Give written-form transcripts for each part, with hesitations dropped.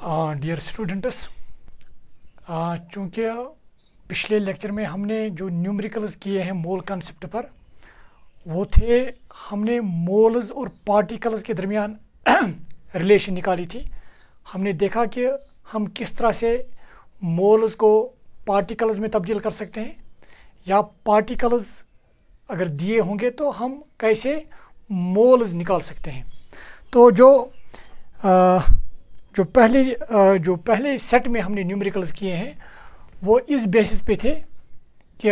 Dear students, चूँकि पिछले lecture में हमने जो न्यूमेरिकल्स किए हैं मोल कंसेप्ट पर, वो थे हमने मोल्स और पार्टिकल्स के दरमियान रिलेशन निकाली थी। हमने देखा कि हम किस तरह से मोल्स को पार्टिकल्स में तब्दील कर सकते हैं, या पार्टिकल्स अगर दिए होंगे तो हम कैसे मोल्स निकाल सकते हैं। तो जो पहले सेट में हमने न्यूमेरिकल्स किए हैं वो इस बेसिस पे थे कि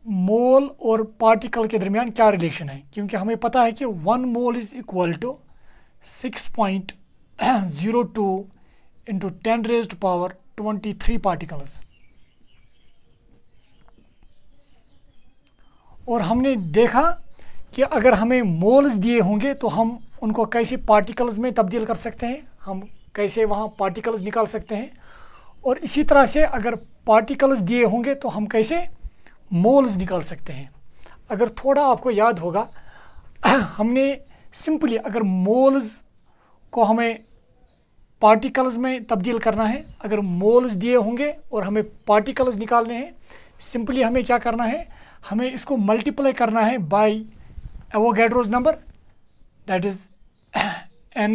मोल और पार्टिकल के दरमियान क्या रिलेशन है, क्योंकि हमें पता है कि 1 mole is equal to 6.02 into 10⁻23 particles. और हमने देखा कि अगर हमें मोल्स दिए होंगे तो हम उनको कैसे पार्टिकल्स में तब्दील कर सकते हैं, हम कैसे वहाँ पार्टिकल्स निकाल सकते हैं। और इसी तरह से अगर पार्टिकल्स दिए होंगे तो हम कैसे मोल्स निकाल सकते हैं। अगर थोड़ा आपको याद होगा, हमने सिंपली अगर मोल्स को हमें पार्टिकल्स में तब्दील करना है, अगर मोल्स दिए होंगे और हमें पार्टिकल्स निकालने हैं, सिंपली हमें क्या करना है, हमें इसको मल्टीप्लाई करना है by Avogadro's number, that is Na।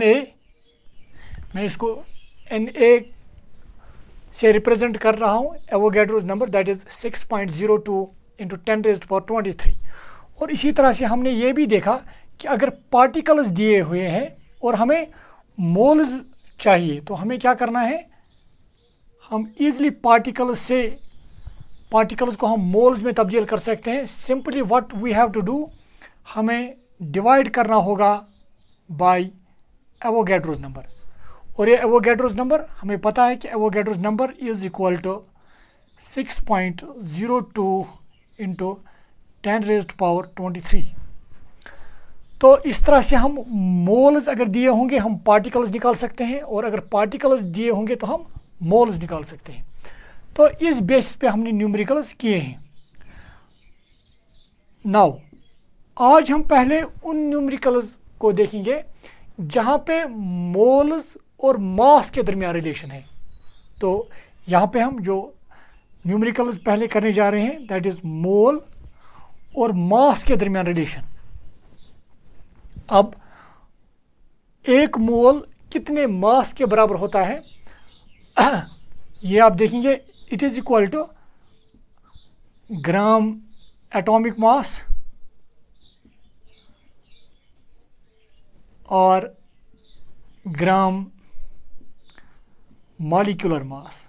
मैं इसको Na से रिप्रेजेंट कर रहा हूँ, Avogadro's number that is 6.02 into 10⁻23। और इसी तरह से हमने ये भी देखा कि अगर पार्टिकल्स दिए हुए हैं और हमें मोल्स चाहिए तो हमें क्या करना है, हम ईज़िली पार्टिकल्स को हम मोल्स में तब्दील कर सकते हैं। Simply what we have to do, हमें डिवाइड करना होगा बाय एवोगैड्रोज नंबर। और ये एवोगैड्रोज नंबर हमें पता है कि Avogadro's number is equal to 6.02 into 10⁻23। तो इस तरह से हम मोल्स अगर दिए होंगे हम पार्टिकल्स निकाल सकते हैं, और अगर पार्टिकल्स दिए होंगे तो हम मोल्स निकाल सकते हैं। तो इस बेसिस पे हमने न्यूमेरिकल्स किए हैं। नाउ आज हम पहले उन न्यूमेरिकल्स को देखेंगे जहाँ पे मोल्स और मास के दरमियान रिलेशन है। तो यहाँ पे हम जो न्यूमेरिकल्स पहले करने जा रहे हैं दैट इज़ मोल और मास के दरमियान रिलेशन। अब एक मोल कितने मास के बराबर होता है, ये आप देखेंगे, it is equal to gram atomic mass और ग्राम मॉलिक्यूलर मास।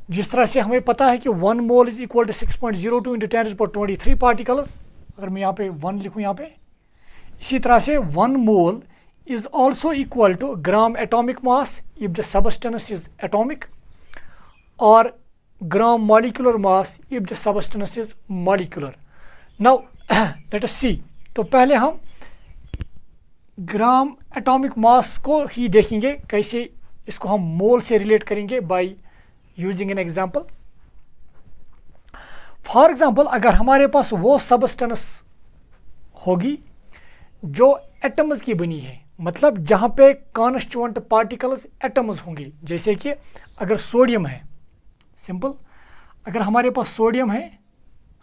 जिस तरह से हमें पता है कि 1 mole is equal to 6.02 into 10⁻23 particles, अगर मैं यहाँ पे 1 लिखूँ यहाँ पे, इसी तरह से 1 मोल is also equal to gram atomic mass if the substance is atomic, or gram molecular mass if the substance is molecular. Now let us see. तो पहले हम ग्राम एटॉमिक मास को ही देखेंगे, कैसे इसको हम मोल से रिलेट करेंगे by using an example. For example, अगर हमारे पास वो सबस्टेंस होगी जो एटम्स की बनी है, मतलब जहाँ पे कॉन्स्टिट्यूएंट पार्टिकल्स एटम्स होंगे, जैसे कि अगर सोडियम है, सिंपल, अगर हमारे पास सोडियम है,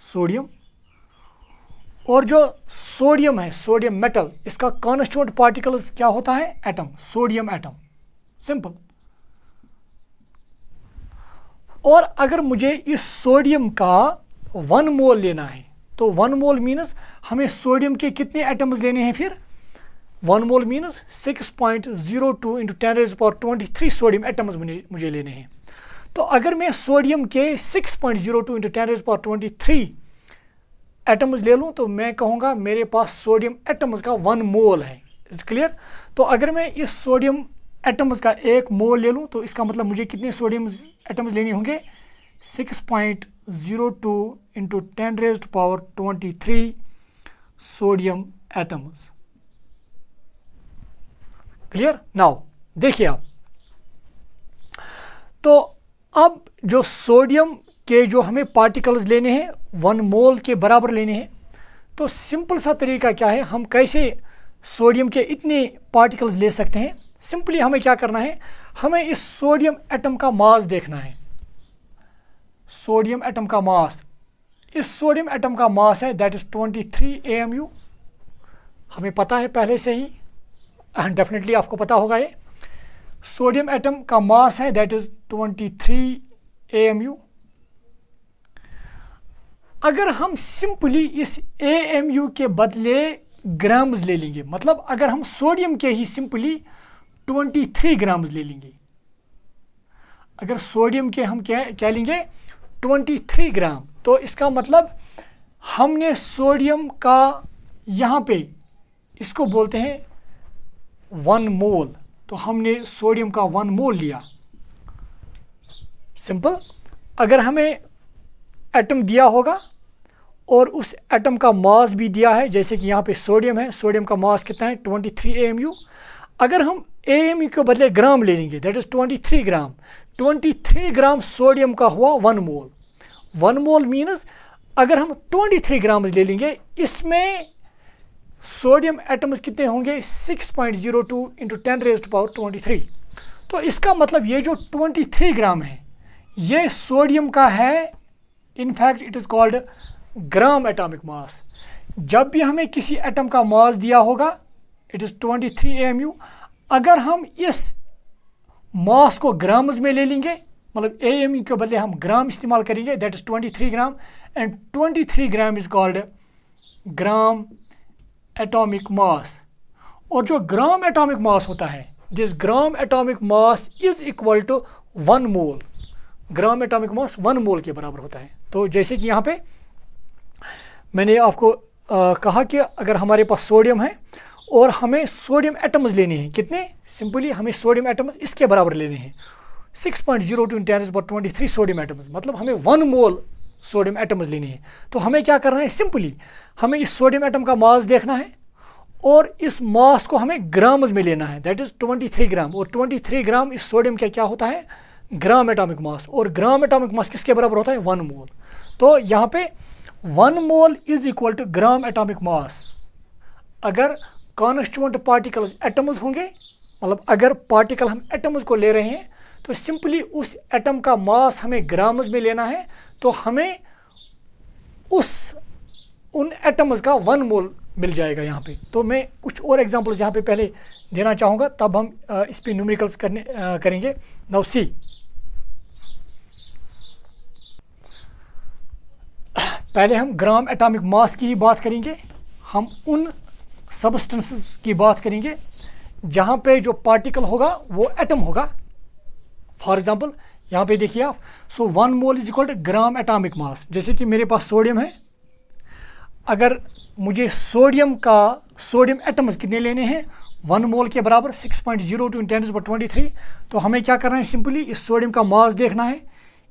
सोडियम, और जो सोडियम है, सोडियम मेटल, इसका कॉन्स्टिट्यूएंट पार्टिकल्स क्या होता है, एटम, सोडियम एटम, सिंपल। और अगर मुझे इस सोडियम का 1 मोल लेना है तो 1 मोल मीन्स हमें सोडियम के कितने एटम्स लेने हैं, फिर 1 मोल मीन्स 6.02 इंटू 10⁻23 सोडियम एटम्स मुझे लेने हैं। तो अगर मैं सोडियम के 6.02 इंटू 10⁻23 एटम्स ले लूँ तो मैं कहूँगा मेरे पास सोडियम एटम्स का 1 मोल है। Is clear? तो अगर मैं इस सोडियम एटम्स का 1 मोल ले लूँ तो इसका मतलब मुझे कितने सोडियम एटम्स लेने होंगे, 6.02 into 10⁻23 sodium atoms. Clear? Now देखिए आप, तो अब जो सोडियम के जो हमें पार्टिकल्स लेने हैं 1 मोल के बराबर लेने हैं, तो सिंपल सा तरीका क्या है, हम कैसे सोडियम के इतने पार्टिकल्स ले सकते हैं। सिंपली हमें क्या करना है, हमें इस सोडियम एटम का मास देखना है। सोडियम एटम का मास, इस सोडियम एटम का मास है दैट इज 23 AMU। हमें पता है पहले से ही, डेफिनेटली आपको पता होगा, ये सोडियम एटम का मास है दैट इज 23 AMU। अगर हम सिंपली इस AMU के बदले ग्राम्स ले लेंगे, मतलब अगर हम सोडियम के ही सिंपली 23 ग्राम्स ले लेंगे, अगर सोडियम के हम क्या लेंगे 23 ग्राम, तो इसका मतलब हमने सोडियम का यहाँ पे इसको बोलते हैं 1 मोल, तो हमने सोडियम का 1 मोल लिया। सिंपल। अगर हमें एटम दिया होगा और उस एटम का मास भी दिया है, जैसे कि यहाँ पे सोडियम है, सोडियम का मास कितना है 23 AMU। अगर हम AMU के बदले ग्राम ले लेंगे that is 23 gram, 23 gram sodium का हुआ 1 मोल। 1 मोल मीन्स अगर हम 23 ग्राम ले लेंगे, इसमें सोडियम एटम्स कितने होंगे 6.02 × 10⁻23। तो इसका मतलब ये जो 23 ग्राम है ये सोडियम का है, in fact it is called gram atomic मास। जब भी हमें किसी एटम का मास दिया होगा इट इज़ 23 AMU, अगर हम इस मास को ग्राम्स में ले लेंगे, मतलब AMU के बदले हम ग्राम इस्तेमाल करेंगे that is 23 gram, and 23 gram is called gram atomic mass. और जो ग्राम एटॉमिक मास होता है, this gram atomic mass is equal to 1 mole. Gram atomic mass 1 mole के बराबर होता है। तो जैसे कि यहाँ पे मैंने आपको कहा कि अगर हमारे पास सोडियम है और हमें सोडियम एटम्स लेने हैं, कितने, सिंपली हमें सोडियम एटम्स इसके बराबर लेने हैं 6.02 × 10⁻23 सोडियम एटम्स, मतलब हमें 1 मोल सोडियम एटम्स लेने हैं। तो हमें क्या करना है, सिंपली हमें इस सोडियम एटम का मास देखना है और इस मास को हमें ग्राम्स में लेना है दैट इज 23 ग्राम, और 23 ग्राम इस सोडियम का क्या होता है ग्राम एटॉमिक मास, और ग्राम एटॉमिक मास किसके बराबर होता है 1 मोल। तो यहाँ पे 1 mole is equal to gram atomic mass. अगर कॉन्स्टिट्यूएंट पार्टिकल्स एटम्स होंगे, मतलब अगर पार्टिकल हम एटम्स को ले रहे हैं, तो सिंपली उस एटम का मास हमें ग्राम्स में लेना है, तो हमें उन एटम्स का 1 मोल मिल जाएगा यहाँ पे। तो मैं कुछ और एग्जांपल्स यहाँ पे पहले देना चाहूँगा, तब हम इस पे न्यूमेरिकल्स करेंगे। नाउ सी, पहले हम ग्राम एटॉमिक मास की ही बात करेंगे। हम उन सबस्टेंसेस की बात करेंगे जहाँ पे जो पार्टिकल होगा वो एटम होगा। फॉर एग्जांपल यहाँ पे देखिए आप, so 1 mole is equal to gram atomic mass. जैसे कि मेरे पास सोडियम है, अगर मुझे सोडियम एटम्स कितने लेने हैं 1 मोल के बराबर 6.02 × 10⁻23, तो हमें क्या करना है, सिंपली इस सोडियम का मास देखना है।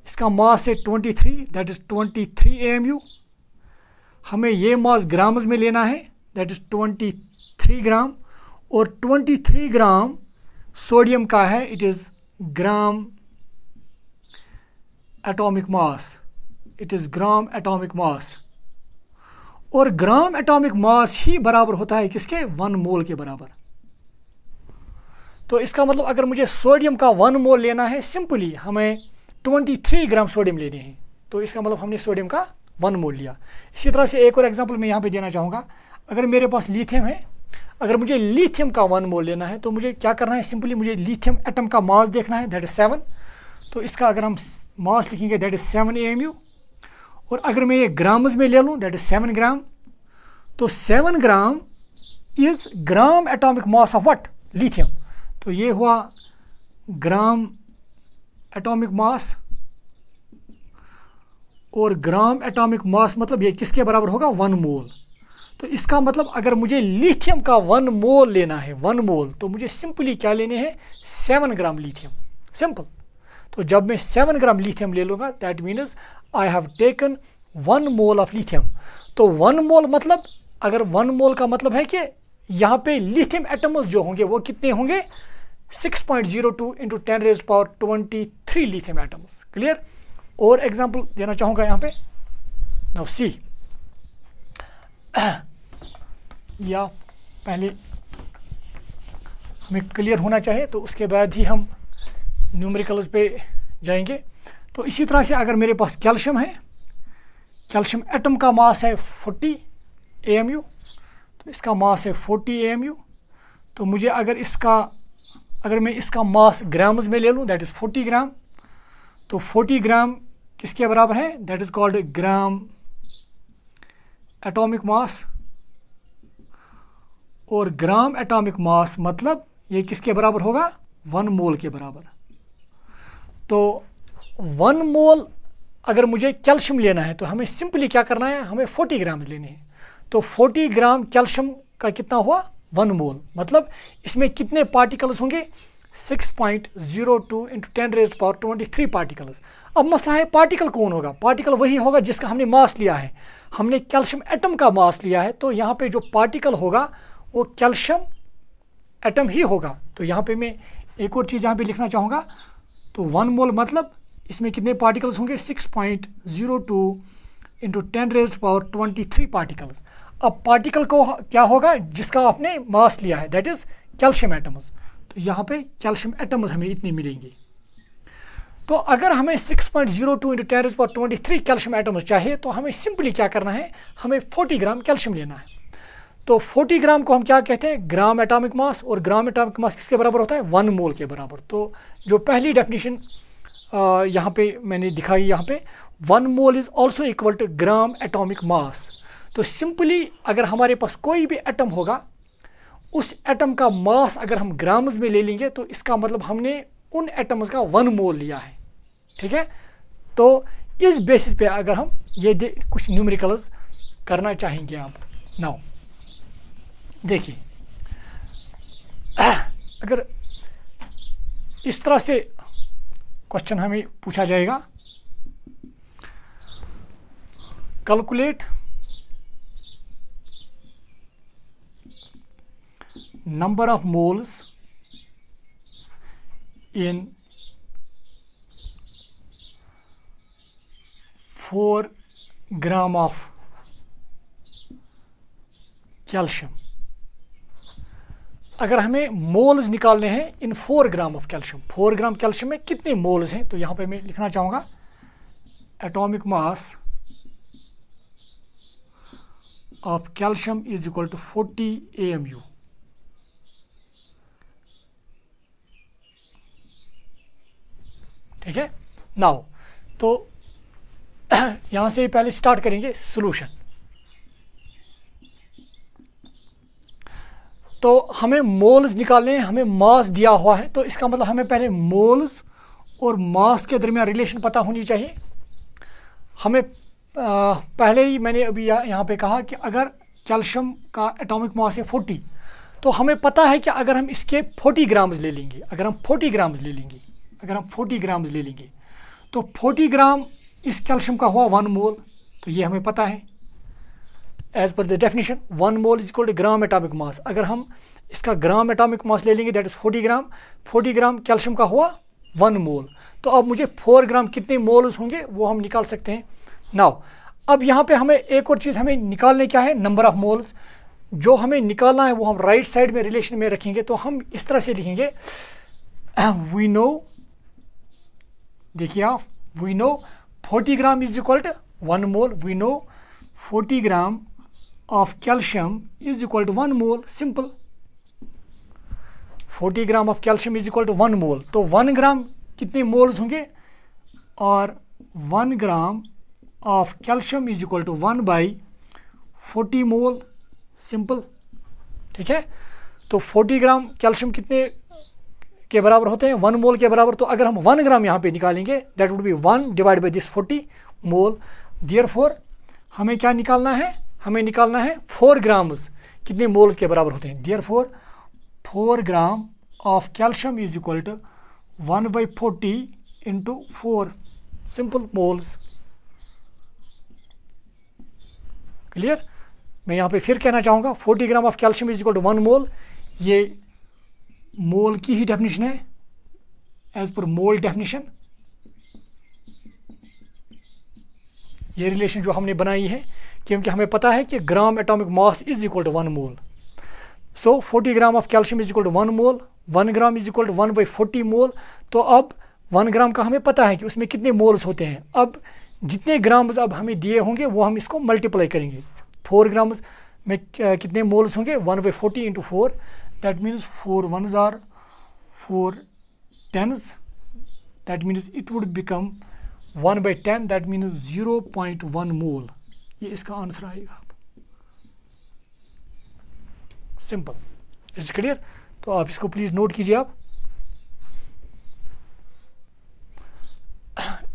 इसका मास है 23 दैट इज 23 AMU। हमें ये मास ग्राम्स में लेना है दैट इज 23 ग्राम, और 23 ग्राम सोडियम का है, it is gram atomic mass, it is gram atomic mass. और ग्राम एटॉमिक मास ही बराबर होता है किसके 1 मोल के बराबर। तो इसका मतलब अगर मुझे सोडियम का 1 मोल लेना है, सिंपली हमें 23 ग्राम सोडियम लेने हैं, तो इसका मतलब हमने सोडियम का 1 मोल लिया। इसी तरह से एक और एग्जांपल मैं यहाँ पे देना चाहूँगा। अगर मेरे पास लिथियम है, अगर मुझे लिथियम का 1 मोल लेना है, तो मुझे क्या करना है, सिंपली मुझे लिथियम एटम का मास देखना है दैट इज 7। तो इसका अगर हम मास लिखेंगे दैट इज 7 AMU, और अगर मैं ये ग्राम्स में ले लूँ दैट इज 7 ग्राम, तो 7 gram is gram atomic mass of what, lithium. तो ये हुआ ग्राम एटॉमिक मास, और ग्राम एटॉमिक मास मतलब ये किसके बराबर होगा 1 मोल। तो इसका मतलब अगर मुझे लिथियम का 1 मोल लेना है 1 मोल, तो मुझे सिंपली क्या लेने हैं 7 ग्राम लिथियम, सिंपल। तो जब मैं 7 ग्राम लिथियम ले लूँगा that means I have taken 1 mole of lithium. तो 1 मोल मतलब, अगर 1 मोल का मतलब है कि यहाँ पे लिथियम एटम्स जो होंगे वो कितने होंगे 6.02 × 10⁻23 लिथियम एटम्स। क्लियर। और एग्जांपल देना चाहूँगा यहाँ पे। नाउ सी, या पहले हमें क्लियर होना चाहिए, तो उसके बाद ही हम न्यूमेरिकल्स पे जाएंगे। तो इसी तरह से अगर मेरे पास कैल्शियम है, कैल्शियम एटम का मास है 40 AMU, तो इसका मास है 40 AMU। तो मुझे अगर मैं इसका मास ग्राम्स में ले लूँ, दैट इज़ 40 ग्राम, तो 40 ग्राम किसके बराबर है, that is called gram atomic mass. और ग्राम एटॉमिक मास मतलब ये किसके बराबर होगा, 1 मोल के बराबर। तो 1 मोल अगर मुझे कैल्शियम लेना है तो हमें सिंपली क्या करना है, हमें 40 ग्राम लेने हैं। तो 40 ग्राम कैल्शियम का कितना हुआ, 1 मोल, मतलब इसमें कितने पार्टिकल्स होंगे, 6.02 × 10⁻23 पार्टिकल्स। अब मसला है पार्टिकल कौन होगा, पार्टिकल वही होगा जिसका हमने मास लिया है। हमने कैल्शियम एटम का मास लिया है, तो यहाँ पे जो पार्टिकल होगा वो कैल्शियम एटम ही होगा। तो यहाँ पे मैं एक और चीज़ यहाँ पे लिखना चाहूँगा, तो 1 मोल मतलब इसमें कितने पार्टिकल्स होंगे, 6.02 × 10⁻23 पार्टिकल्स। अब पार्टिकल को क्या होगा, जिसका आपने मास लिया है, दैट इज़ कैल्शियम एटम्स। तो यहाँ पे कैल्शियम एटम्स हमें इतने मिलेंगे। तो अगर हमें 6.02 × 10⁻23 कैल्शियम एटम्स चाहिए, तो हमें सिंपली क्या करना है, हमें 40 ग्राम कैल्शियम लेना है। तो 40 ग्राम को हम क्या कहते हैं, ग्राम एटॉमिक मास, और ग्राम एटॉमिक मास किसके बराबर होता है, 1 मोल के बराबर। तो जो पहली डेफिनेशन यहाँ पे मैंने दिखाई, यहाँ पे 1 mole is also equal to gram atomic mass. तो सिंपली अगर हमारे पास कोई भी एटम होगा, उस एटम का मास अगर हम ग्राम्स में ले लेंगे, तो इसका मतलब हमने उन एटम्स का 1 मोल लिया है, ठीक है। तो इस बेसिस पे अगर हम ये कुछ न्यूमेरिकल्स करना चाहेंगे आप। नाउ देखिए, अगर इस तरह से क्वेश्चन हमें पूछा जाएगा, calculate number of moles in 4 gram of calcium. अगर हमें मोल्स निकालने हैं इन 4 gram of calcium, 4 gram calcium में कितने मोल्स हैं, तो यहाँ पे मैं लिखना चाहूँगा atomic mass of calcium is equal to 40 AMU। ठीक है। नाउ तो यहाँ से पहले स्टार्ट करेंगे सॉल्यूशन। तो हमें मोल्स निकालने हैं, हमें मास दिया हुआ है, तो इसका मतलब हमें पहले मोल्स और मास के दरमियान रिलेशन पता होनी चाहिए। हमें पहले ही मैंने अभी यहाँ पे कहा कि अगर कैल्शियम का एटॉमिक मास है 40, तो हमें पता है कि अगर हम इसके 40 ग्राम्स ले लेंगे, अगर हम 40 ग्राम्स ले लेंगे, तो 40 ग्राम इस कैल्शियम का हुआ 1 मोल। तो ये हमें पता है as per the definition 1 mole is equal to gram atomic mass. अगर हम इसका ग्राम एटॉमिक मास ले लेंगे, that is 40 gram, 40 gram calcium का हुआ 1 मोल। तो अब मुझे 4 ग्राम कितने मोल्स होंगे वो हम निकाल सकते हैं। नाउ अब यहाँ पे हमें एक और चीज़ हमें निकालने क्या है, नंबर ऑफ मोल्स। जो हमें निकालना है वो हम राइट साइड में रिलेशन में रखेंगे। तो हम इस तरह से लिखेंगे, वी नो, देखिए आप, we know 40 gram is equal to 1 mole. We know 40 gram of calcium is equal to 1 mole. Simple, 40 gram of calcium is equal to 1 mole. तो 1 ग्राम कितने मोल्स होंगे, और 1 gram of calcium is equal to 1/40 mole. Simple, ठीक है। तो 40 gram calcium कितने के बराबर होते हैं, 1 मोल के बराबर। तो अगर हम 1 ग्राम यहाँ पे निकालेंगे, that would B 1 divide by this 40 mole. Therefore हमें क्या निकालना है, हमें निकालना है 4 ग्राम्स कितने मोल्स के बराबर होते हैं। Therefore 4 gram of calcium is equal to 1/40 into 4 simple moles. Clear. मैं यहाँ पे फिर कहना चाहूँगा 40 gram of calcium is equal to 1 mole. ये मोल की ही डेफिनेशन है एज पर मोल डेफिनेशन। ये रिलेशन जो हमने बनाई है क्योंकि हमें पता है कि gram atomic mass is equal to 1 mole. So 40 gram of calcium is equal to 1 mole, 1 gram is equal to 1/40 mole. तो अब 1 ग्राम का हमें पता है कि उसमें कितने मोल्स होते हैं। अब जितने ग्राम्स अब हमें दिए होंगे वो हम इसको मल्टीप्लाई करेंगे। 4 ग्राम में कितने मोल्स होंगे, 1/40 into 4, that means 4 1s are 4 10s, that means it would become 1/10, that means 0.1 mole. ये इसका आंसर आएगा। Simple, is clear? तो आप इसको प्लीज नोट कीजिए। आप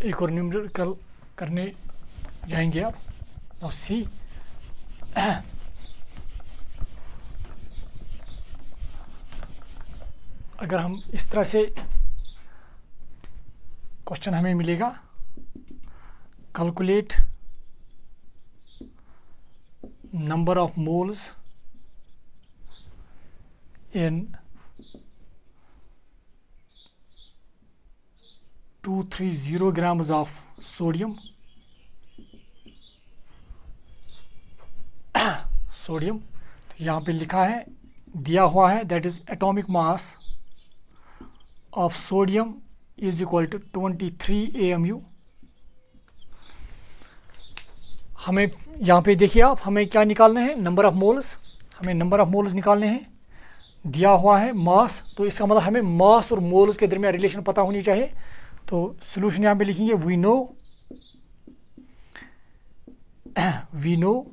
एक और न्यूमेरिकल करने जाएंगे आप। नाउ सी, अगर हम इस तरह से क्वेश्चन हमें मिलेगा, calculate number of moles in 230 grams of sodium sodium. तो यहाँ पे लिखा है, दिया हुआ है, that is atomic mass of sodium is equal to 23 AMU। हमें यहाँ पे देखिए आप, हमें क्या निकालना है, नंबर ऑफ मोल्स। हमें नंबर ऑफ मोल्स निकालने हैं। दिया हुआ है मास, तो इसका मतलब हमें मास और मोल्स के दरमियान रिलेशन पता होनी चाहिए। तो सॉल्यूशन यहाँ पे लिखेंगे, वी नो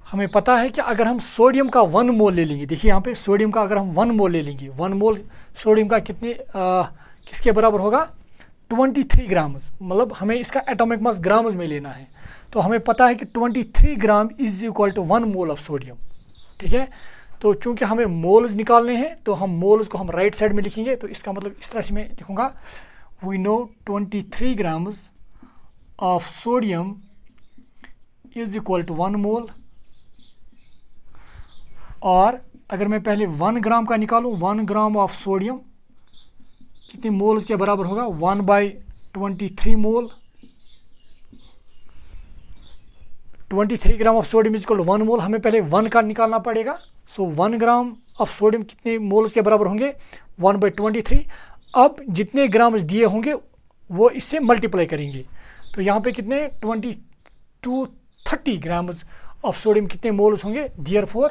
हमें पता है कि अगर हम सोडियम का 1 मोल ले लेंगे, देखिए यहाँ पे सोडियम का अगर हम 1 मोल ले लेंगे, 1 मोल सोडियम का किसके बराबर होगा, 23 ग्राम्स। मतलब हमें इसका एटॉमिक मास ग्राम्स में लेना है। तो हमें पता है कि 23 gram is equal to 1 mole of sodium. ठीक है, तो चूंकि हमें मोल्स निकालने हैं तो हम मोल्स को हम राइट साइड में लिखेंगे। तो इसका मतलब इस तरह से मैं लिखूंगा, we know 23 grams of sodium is equal to 1 mole. और अगर मैं पहले 1 ग्राम का निकालूं, 1 ग्राम ऑफ सोडियम कितने मोल्स के बराबर होगा, 1/23 mole. 23 gram of sodium is equal to 1 mole. हमें पहले 1 का निकालना पड़ेगा। सो 1 ग्राम ऑफ सोडियम कितने मोल्स के बराबर होंगे, 1/23। अब जितने ग्राम्स दिए होंगे वो इससे मल्टीप्लाई करेंगे। तो यहाँ पे कितने 30 ग्राम्स ऑफ सोडियम कितने मोल्स होंगे, therefore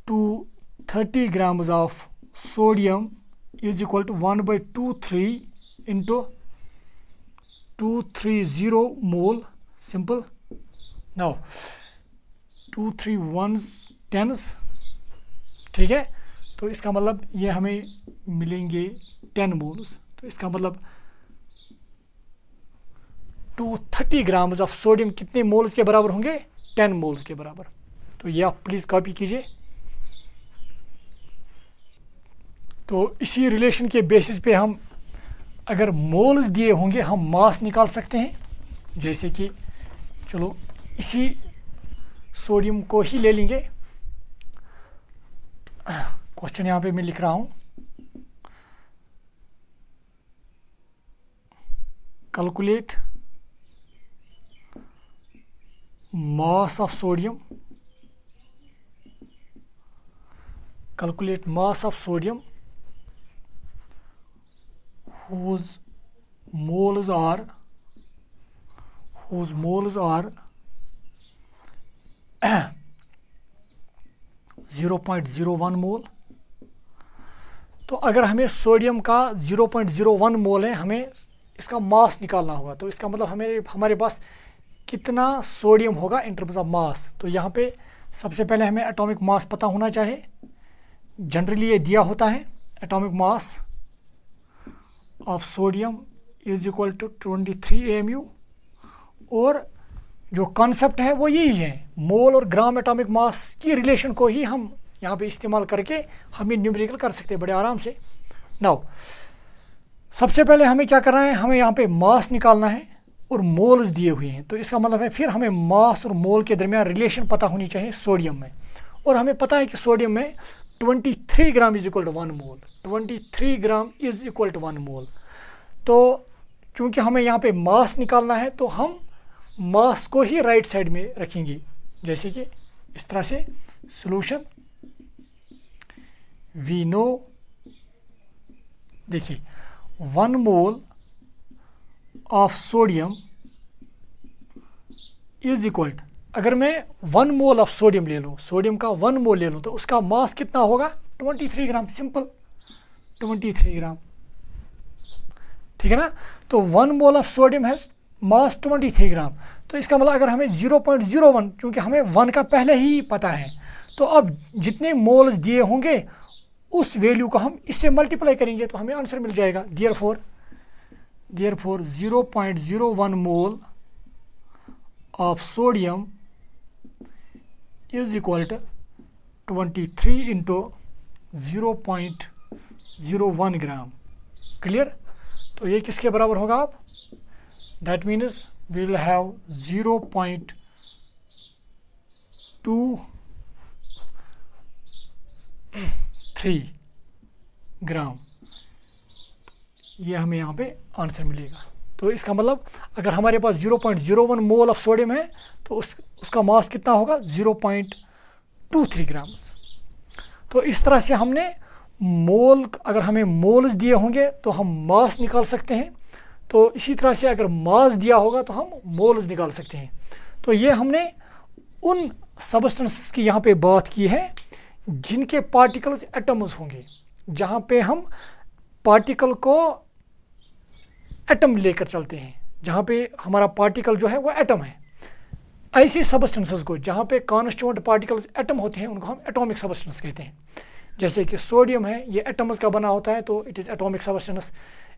230 grams of sodium is equal to 1/23 into 230 mole. Simple. Now 2 3 1s 10s। ठीक है, तो इसका मतलब ये हमें मिलेंगे 10 मोल्स। तो इसका मतलब 230 ग्राम्स ऑफ सोडियम कितने मोल्स के बराबर होंगे, 10 मोल्स के बराबर। तो ये आप प्लीज़ कॉपी कीजिए। तो इसी रिलेशन के बेसिस पे हम अगर मोल्स दिए होंगे हम मास निकाल सकते हैं। जैसे कि चलो इसी सोडियम को ही ले लेंगे। क्वेश्चन यहाँ पे मैं लिख रहा हूँ, calculate mass of sodium, calculate mass of sodium whose moles are 0.01 मोल। तो अगर हमें सोडियम का 0.01 मोल है, हमें इसका मास निकालना होगा। तो इसका मतलब हमारे पास कितना सोडियम होगा इन टर्म्स ऑफ मास। तो यहाँ पे सबसे पहले हमें एटॉमिक मास पता होना चाहिए। जनरली ये दिया होता है, atomic mass of sodium is equal to 23 AMU। और जो कॉन्सेप्ट है वो यही है, मोल और ग्राम एटॉमिक मास की रिलेशन को ही हम यहाँ पे इस्तेमाल करके हम ये न्यूमेरिकल कर सकते हैं बड़े आराम से। नाउ सबसे पहले हमें क्या करना है, हमें यहाँ पे मास निकालना है और मोल्स दिए हुए हैं। तो इसका मतलब है फिर हमें मास और मोल के दरमियान रिलेशन पता होनी चाहिए सोडियम में। और हमें पता है कि सोडियम में 23 gram is equal to 1 mole, 23 gram is equal to 1 mole. तो चूंकि हमें यहाँ पे मास निकालना है तो हम मास को ही राइट साइड में रखेंगे, जैसे कि इस तरह से सॉल्यूशन वी नो, देखिए 1 mole of sodium is equal, अगर मैं 1 मोल ऑफ सोडियम ले लूँ, सोडियम का 1 मोल ले लूँ, तो उसका मास कितना होगा 23 ग्राम, सिंपल 23 ग्राम, ठीक है ना। तो 1 मोल ऑफ सोडियम हैज मास 23 ग्राम। तो इसका मतलब अगर हमें 0.01, चूँकि हमें 1 का पहले ही पता है, तो अब जितने मोल्स दिए होंगे उस वैल्यू को हम इससे मल्टीप्लाई करेंगे तो हमें आंसर मिल जाएगा। Therefore 0.01 mole of sodium is equal to 23 into 0.01 gram. Clear? तो ये किसके बराबर होगा आप? That means we will have 0.23 gram, ये हमें यहाँ पे आंसर मिलेगा। तो इसका मतलब अगर हमारे पास 0.01 मोल ऑफ सोडियम है तो उसका मास कितना होगा 0.23 ग्राम। तो इस तरह से हमने मोल, अगर हमें मोल्स दिए होंगे तो हम मास निकाल सकते हैं, तो इसी तरह से अगर मास दिया होगा तो हम मोल्स निकाल सकते हैं। तो ये हमने उन सबस्टेंसेस की यहाँ पे बात की है जिनके पार्टिकल्स एटम्स होंगे, जहाँ पे हम पार्टिकल को एटम लेकर चलते हैं, जहाँ पे हमारा पार्टिकल जो है वो एटम है। ऐसे सबस्टेंसेस को जहाँ पे कॉन्स्टिट्यूएंट पार्टिकल्स एटम होते हैं उनको हम एटॉमिक सबस्टेंस कहते हैं। जैसे कि सोडियम है, ये एटम्स का बना होता है तो इट इज़ एटॉमिक सबस्टेंस।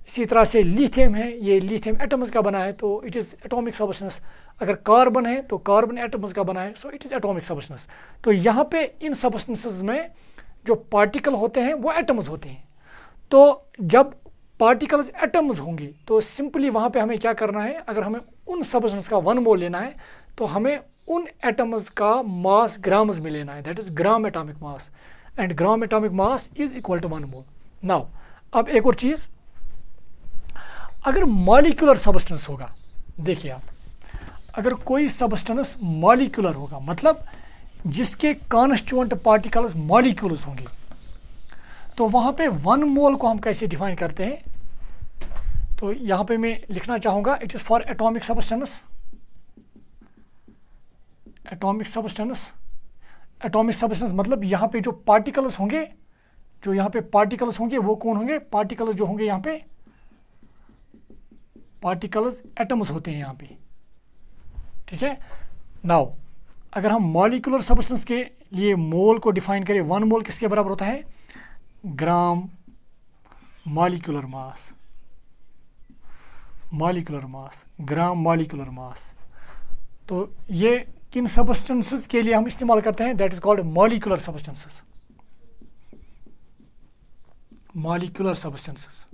इसी तरह से लिथियम है, ये लिथियम एटम्स का बना है तो इट इज़ एटॉमिक सबस्टेंस। अगर कार्बन है तो कार्बन एटम्स का बना है, so it is atomic substance. तो यहाँ पे इन सबस्टेंसेस में जो पार्टिकल होते हैं वो एटम्स होते हैं। तो जब पार्टिकल्स एटम्स होंगे तो सिंपली वहाँ पे हमें क्या करना है, अगर हमें उन सबस्टेंस का 1 मोल लेना है तो हमें उन एटम्स का मास ग्राम्स में लेना है, that is gram atomic mass, and gram atomic mass is equal to 1 mole. Now अब एक और चीज़, अगर मॉलिक्यूलर सबस्टेंस होगा, देखिए आप, अगर कोई सबस्टेंस मॉलिक्यूलर होगा मतलब जिसके कॉन्स्टिट्यूएंट पार्टिकल्स मॉलिक्यूल्स होंगे, तो वहाँ पे 1 मोल को हम कैसे डिफाइन करते हैं? तो यहाँ पे मैं लिखना चाहूँगा, it is for atomic substance. Atomic substance मतलब यहाँ पे जो पार्टिकल्स होंगे, जो यहाँ पे पार्टिकल्स होंगे वो कौन होंगे? पार्टिकल्स जो होंगे यहाँ पे, पार्टिकल्स एटम्स होते हैं यहाँ पे, ठीक है। नाउ अगर हम मॉलिक्यूलर सबस्टेंस के लिए मोल को डिफाइन करें, 1 मोल किसके बराबर होता है? ग्राम मॉलिक्यूलर मास, ग्राम मॉलिक्यूलर मास। तो ये किन सबस्टेंसेस के लिए हम इस्तेमाल करते हैं? That is called molecular substances,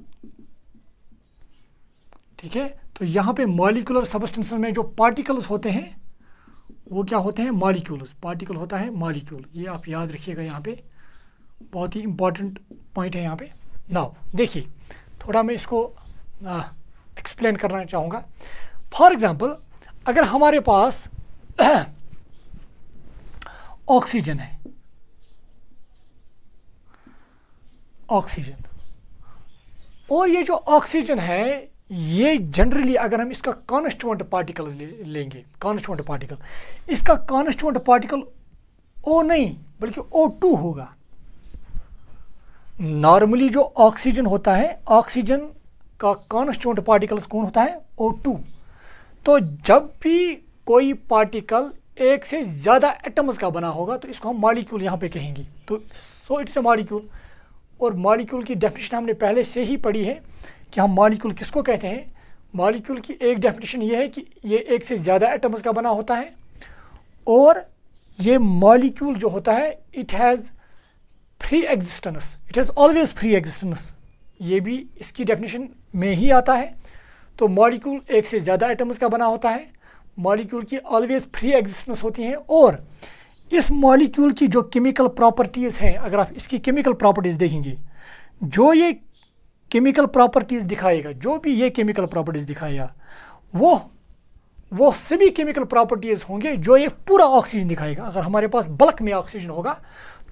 ठीक है। तो यहाँ पे मॉलिक्यूलर सबस्टेंसेस में जो पार्टिकल्स होते हैं वो क्या होते हैं? मॉलिक्यूल्स। पार्टिकल होता है मॉलिक्यूल, ये आप याद रखिएगा, यहाँ पे बहुत ही इंपॉर्टेंट पॉइंट है यहाँ पे। नाउ देखिए, थोड़ा मैं इसको एक्सप्लेन करना चाहूँगा। फॉर एग्जांपल, अगर हमारे पास ऑक्सीजन है, और ये जो ऑक्सीजन है ये जनरली अगर हम इसका कॉन्स्टिट्यूएंट पार्टिकल लेंगे, कॉन्स्टिट्यूएंट पार्टिकल, इसका कॉन्स्टिट्यूएंट पार्टिकल O नहीं बल्कि O2 होगा। नॉर्मली जो ऑक्सीजन होता है, ऑक्सीजन का कॉन्स्टिट्यूएंट पार्टिकल्स कौन होता है? O2। तो जब भी कोई पार्टिकल एक से ज़्यादा एटम्स का बना होगा तो इसको हम मॉलिक्यूल यहाँ पे कहेंगे। तो सो इट्स ए मॉलिक्यूल। और मॉलिक्यूल की डेफिनेशन हमने पहले से ही पढ़ी है कि हम मॉलिक्यूल किसको कहते हैं। मॉलिक्यूल की एक डेफिनेशन ये है कि ये एक से ज़्यादा एटम्स का बना होता है, और ये मॉलिक्यूल जो होता है it has free existence, it has always free existence, ये भी इसकी डेफिनेशन में ही आता है। तो मॉलिक्यूल एक से ज़्यादा एटम्स का बना होता है, मॉलिक्यूल की ऑलवेज फ्री एग्जिस्टेंस होती हैं, और इस मॉलिक्यूल की जो केमिकल प्रॉपर्टीज़ हैं, अगर आप इसकी केमिकल प्रॉपर्टीज़ देखेंगे, जो ये केमिकल प्रॉपर्टीज़ दिखाएगा, जो भी ये केमिकल प्रॉपर्टीज़ दिखाएगा, वो वो सभी केमिकल प्रॉपर्टीज़ होंगे जो ये पूरा ऑक्सीजन दिखाएगा। अगर हमारे पास बल्क में ऑक्सीजन होगा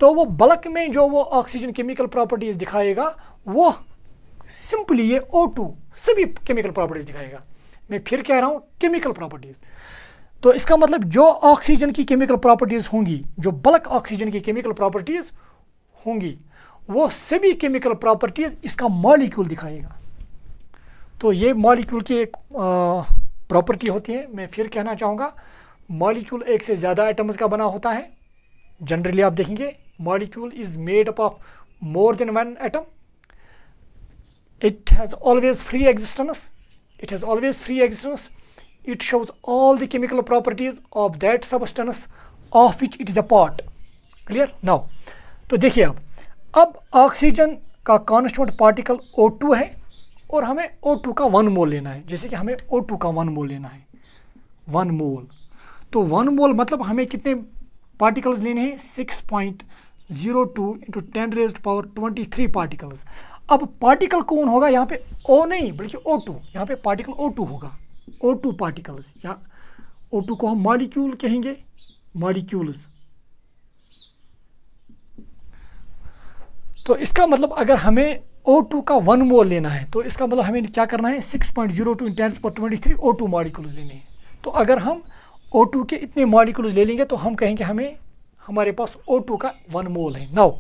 तो वो बल्क में जो वो ऑक्सीजन केमिकल प्रॉपर्टीज़ दिखाएगा वो सिंपली ये O2 सभी केमिकल प्रॉपर्टीज़ दिखाएगा। मैं फिर कह रहा हूँ केमिकल प्रॉपर्टीज़। तो इसका मतलब जो ऑक्सीजन की केमिकल प्रॉपर्टीज़ होंगी, जो बल्क ऑक्सीजन की केमिकल प्रॉपर्टीज़ होंगी, वो सभी केमिकल प्रॉपर्टीज़ इसका मॉलिक्यूल दिखाएगा। तो ये मॉलिक्यूल की एक प्रॉपर्टी होती है। मैं फिर कहना चाहूँगा, मॉलिक्यूल एक से ज़्यादा एटम्स का बना होता है। जनरली आप देखेंगे molecule is made up of more than one atom. It has always free existence. It has always free existence. It shows all the chemical properties of that substance of which it is a part. Clear? Now, तो देखिए अब oxygen का constituent particle O2 है और हमें O2 का 1 मोल लेना है। जैसे कि हमें O2 का 1 मोल लेना है, 1 मोल। तो 1 मोल मतलब हमें कितने पार्टिकल्स लेने हैं? 6.02 इंटू 10⁻23 पार्टिकल्स। अब पार्टिकल कौन होगा यहाँ पे? O नहीं बल्कि O2। यहाँ पे पार्टिकल O2 होगा, O2 पार्टिकल्स, या O2 को हम मॉलिक्यूल कहेंगे, मॉलिक्यूल्स। तो इसका मतलब अगर हमें O2 का 1 मोल लेना है तो इसका मतलब हमें क्या करना है? 6.02 × 10⁻23 O2 मॉलिक्यूल्स लेने हैं। तो अगर हम O2 के इतने मॉलिक्यूल्स ले लेंगे तो हम कहेंगे हमारे पास O2 का 1 मोल है। नाउ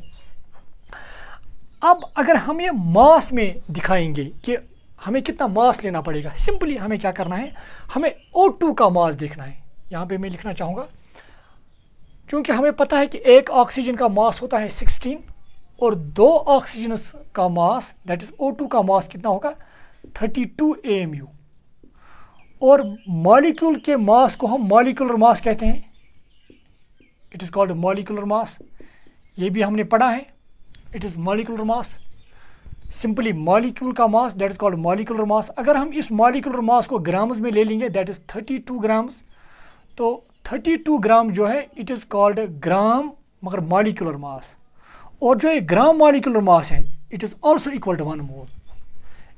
अब अगर हम ये मास में दिखाएंगे कि हमें कितना मास लेना पड़ेगा, सिंपली हमें क्या करना है? हमें O2 का मास देखना है। यहाँ पे मैं लिखना चाहूँगा, क्योंकि हमें पता है कि एक ऑक्सीजन का मास होता है 16 और 2 ऑक्सीजन का मास दैट इज O2 का मास कितना होगा? 32 AMU। और मॉलिक्यूल के मास को हम मॉलिक्यूलर मास कहते हैं। It is called molecular mass. ये भी हमने पढ़ा है, it is molecular mass. Simply molecule का mass that is called molecular mass. अगर हम इस मॉलिक्यूलर मास को ग्राम्स में ले लेंगे दैट इज 32 ग्राम्स। तो 32 ग्राम जो है इट इज़ कॉल्ड ग्राम मगर मॉलिक्यूलर मास। और जो ये ग्राम मॉलिक्यूलर मास है it is also equal to 1 mole.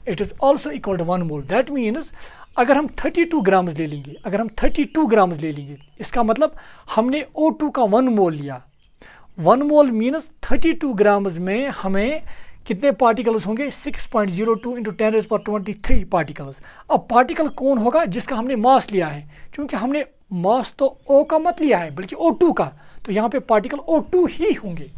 It is also equal to 1 mole. That means अगर हम 32 ग्राम्स ले लेंगे, अगर हम 32 ग्राम्स ले लेंगे, इसका मतलब हमने O2 का 1 मोल लिया। 1 मोल मीन्स 32 ग्राम्स में हमें कितने पार्टिकल्स होंगे? 6.02 इंटू 10⁻23 पार्टिकल्स। अब पार्टिकल कौन होगा? जिसका हमने मास लिया है। क्योंकि हमने मास तो O का मत लिया है बल्कि O2 का, तो यहाँ पे पार्टिकल O2 ही होंगे।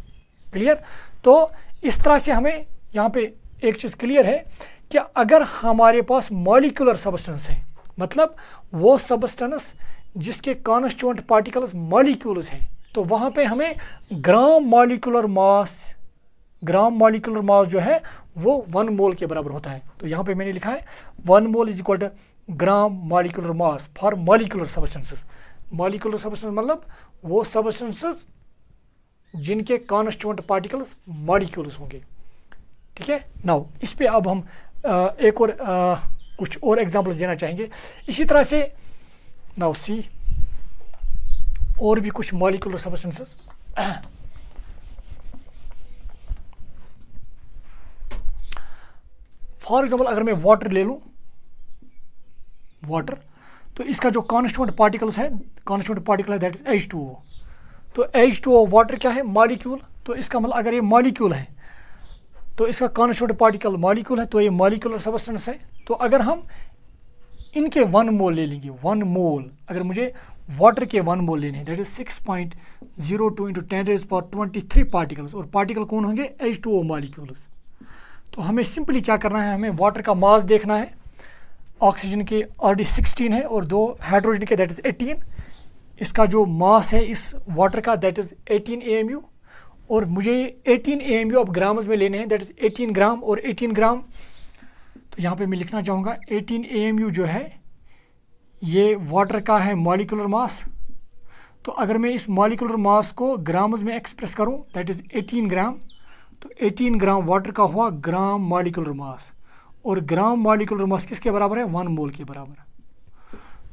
क्लियर? तो इस तरह से हमें यहाँ पे एक चीज़ क्लियर है कि अगर हमारे पास मॉलिक्यूलर सबस्टेंस है, मतलब वो सबस्टेंस जिसके कॉन्स्टिट्यूएंट पार्टिकल्स मॉलिक्यूल्स हैं, तो वहाँ पे हमें ग्राम मॉलिक्यूलर मास जो है वो 1 मोल के बराबर होता है। तो यहाँ पे मैंने लिखा है 1 mole is equal to gram molecular mass for molecular substances. Molecular substance मतलब वो सबस्टेंसेस जिनके कॉन्स्टिट्यूएंट पार्टिकल्स मॉलिक्यूल्स होंगे। ठीक है? नाउ इस पे अब हम एक और कुछ और एग्जांपल्स देना चाहेंगे। इसी तरह से नाउ सी और भी कुछ मॉलिक्यूलर सबस्टेंसेस। फॉर एग्जांपल अगर मैं वाटर ले लूं, वाटर, तो इसका जो कॉन्स्टिट्यूएंट पार्टिकल है दैट इज H2O। तो H2O वाटर क्या है? मॉलिक्यूल। तो इसका मतलब अगर ये मॉलिक्यूल है तो इसका कॉन्स्टिट्यूएंट पार्टिकल मॉलिक्यूल है, तो ये मॉलिक्यूलर सबस्टेंस है। तो अगर हम इनके 1 मोल ले लेंगे, 1 मोल, अगर मुझे वाटर के 1 मोल लेने हैं दैट इज 6.02 इंटू 10⁻23 पार्टिकल्स। और पार्टिकल कौन होंगे? H2O molecules. तो हमें सिंपली क्या करना है? हमें वाटर का मास देखना है। ऑक्सीजन के ऑलरेडी 16 है और 2 हाइड्रोजन के दैट इज 18। इसका जो मास है इस वाटर का दैट इज 18 AMU। और मुझे 18 AMU अब ग्राम्स में लेने हैं दैट इज 18 ग्राम। और 18 ग्राम तो यहाँ पे मैं लिखना चाहूँगा 18 AMU जो है ये वाटर का है मॉलिक्यूलर मास। तो अगर मैं इस मॉलिक्यूलर मास को ग्राम्स में एक्सप्रेस करूँ दैट इज 18 ग्राम, तो 18 ग्राम वाटर का हुआ ग्राम मॉलिक्यूलर मास। और ग्राम मॉलिक्यूलर मास किसके बराबर है? 1 मोल के बराबर।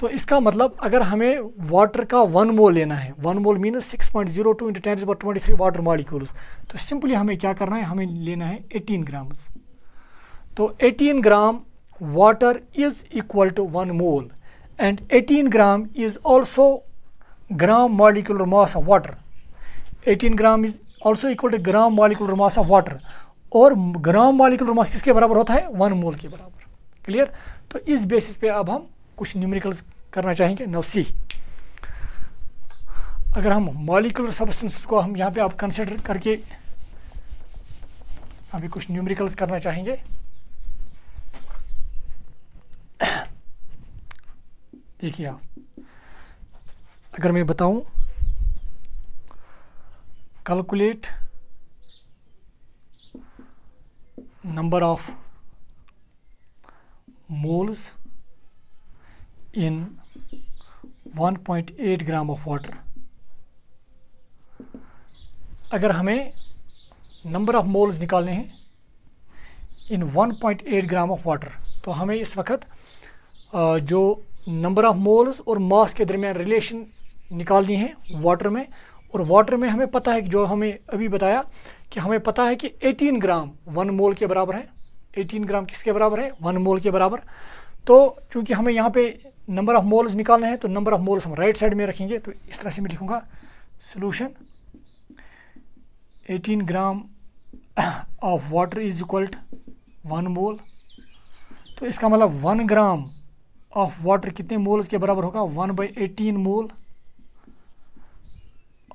तो इसका मतलब अगर हमें वाटर का 1 मोल लेना है, 1 मोल मीनस 6.02 इंटू 10⁻23 वाटर मॉलिक्यूल्स, तो सिंपली हमें क्या करना है? हमें लेना है 18 ग्राम्स। तो 18 gram water is equal to 1 mole. and 18 gram is also gram molecular mass of water. 18 gram is also equal to gram molecular mass of water. और ग्राम मॉलिक्यूलर मास किसके बराबर होता है? 1 मोल के बराबर। क्लियर? तो इस बेसिस पे अब हम कुछ न्यूमेरिकल्स करना चाहेंगे। नाउ सी, अगर हम मॉलिक्यूलर सब्सटेंस को हम यहाँ पे आप कंसिडर करके अभी कुछ न्यूमेरिकल्स करना चाहेंगे। देखिए आप, अगर मैं बताऊं calculate number of moles in 1.8 gram of water। अगर हमें नंबर ऑफ मोल्स निकालने हैं इन 1.8 ग्राम ऑफ वाटर, तो हमें इस वक्त जो नंबर ऑफ मोल्स और मास के दरमियान रिलेशन निकालनी है वाटर में। और वाटर में हमें पता है कि जो हमें अभी बताया कि हमें पता है कि 18 ग्राम 1 मोल के बराबर है। 18 ग्राम किसके बराबर है? 1 मोल के बराबर। तो चूंकि हमें यहाँ पे नंबर ऑफ मोल्स निकालने हैं, तो नंबर ऑफ मोल्स हम राइट साइड में रखेंगे। तो इस तरह से मैं लिखूँगा solution 18 gram of water is equal to 1 mole. तो इसका मतलब 1 ग्राम ऑफ वाटर कितने मोल्स के बराबर होगा? 1/18 मोल।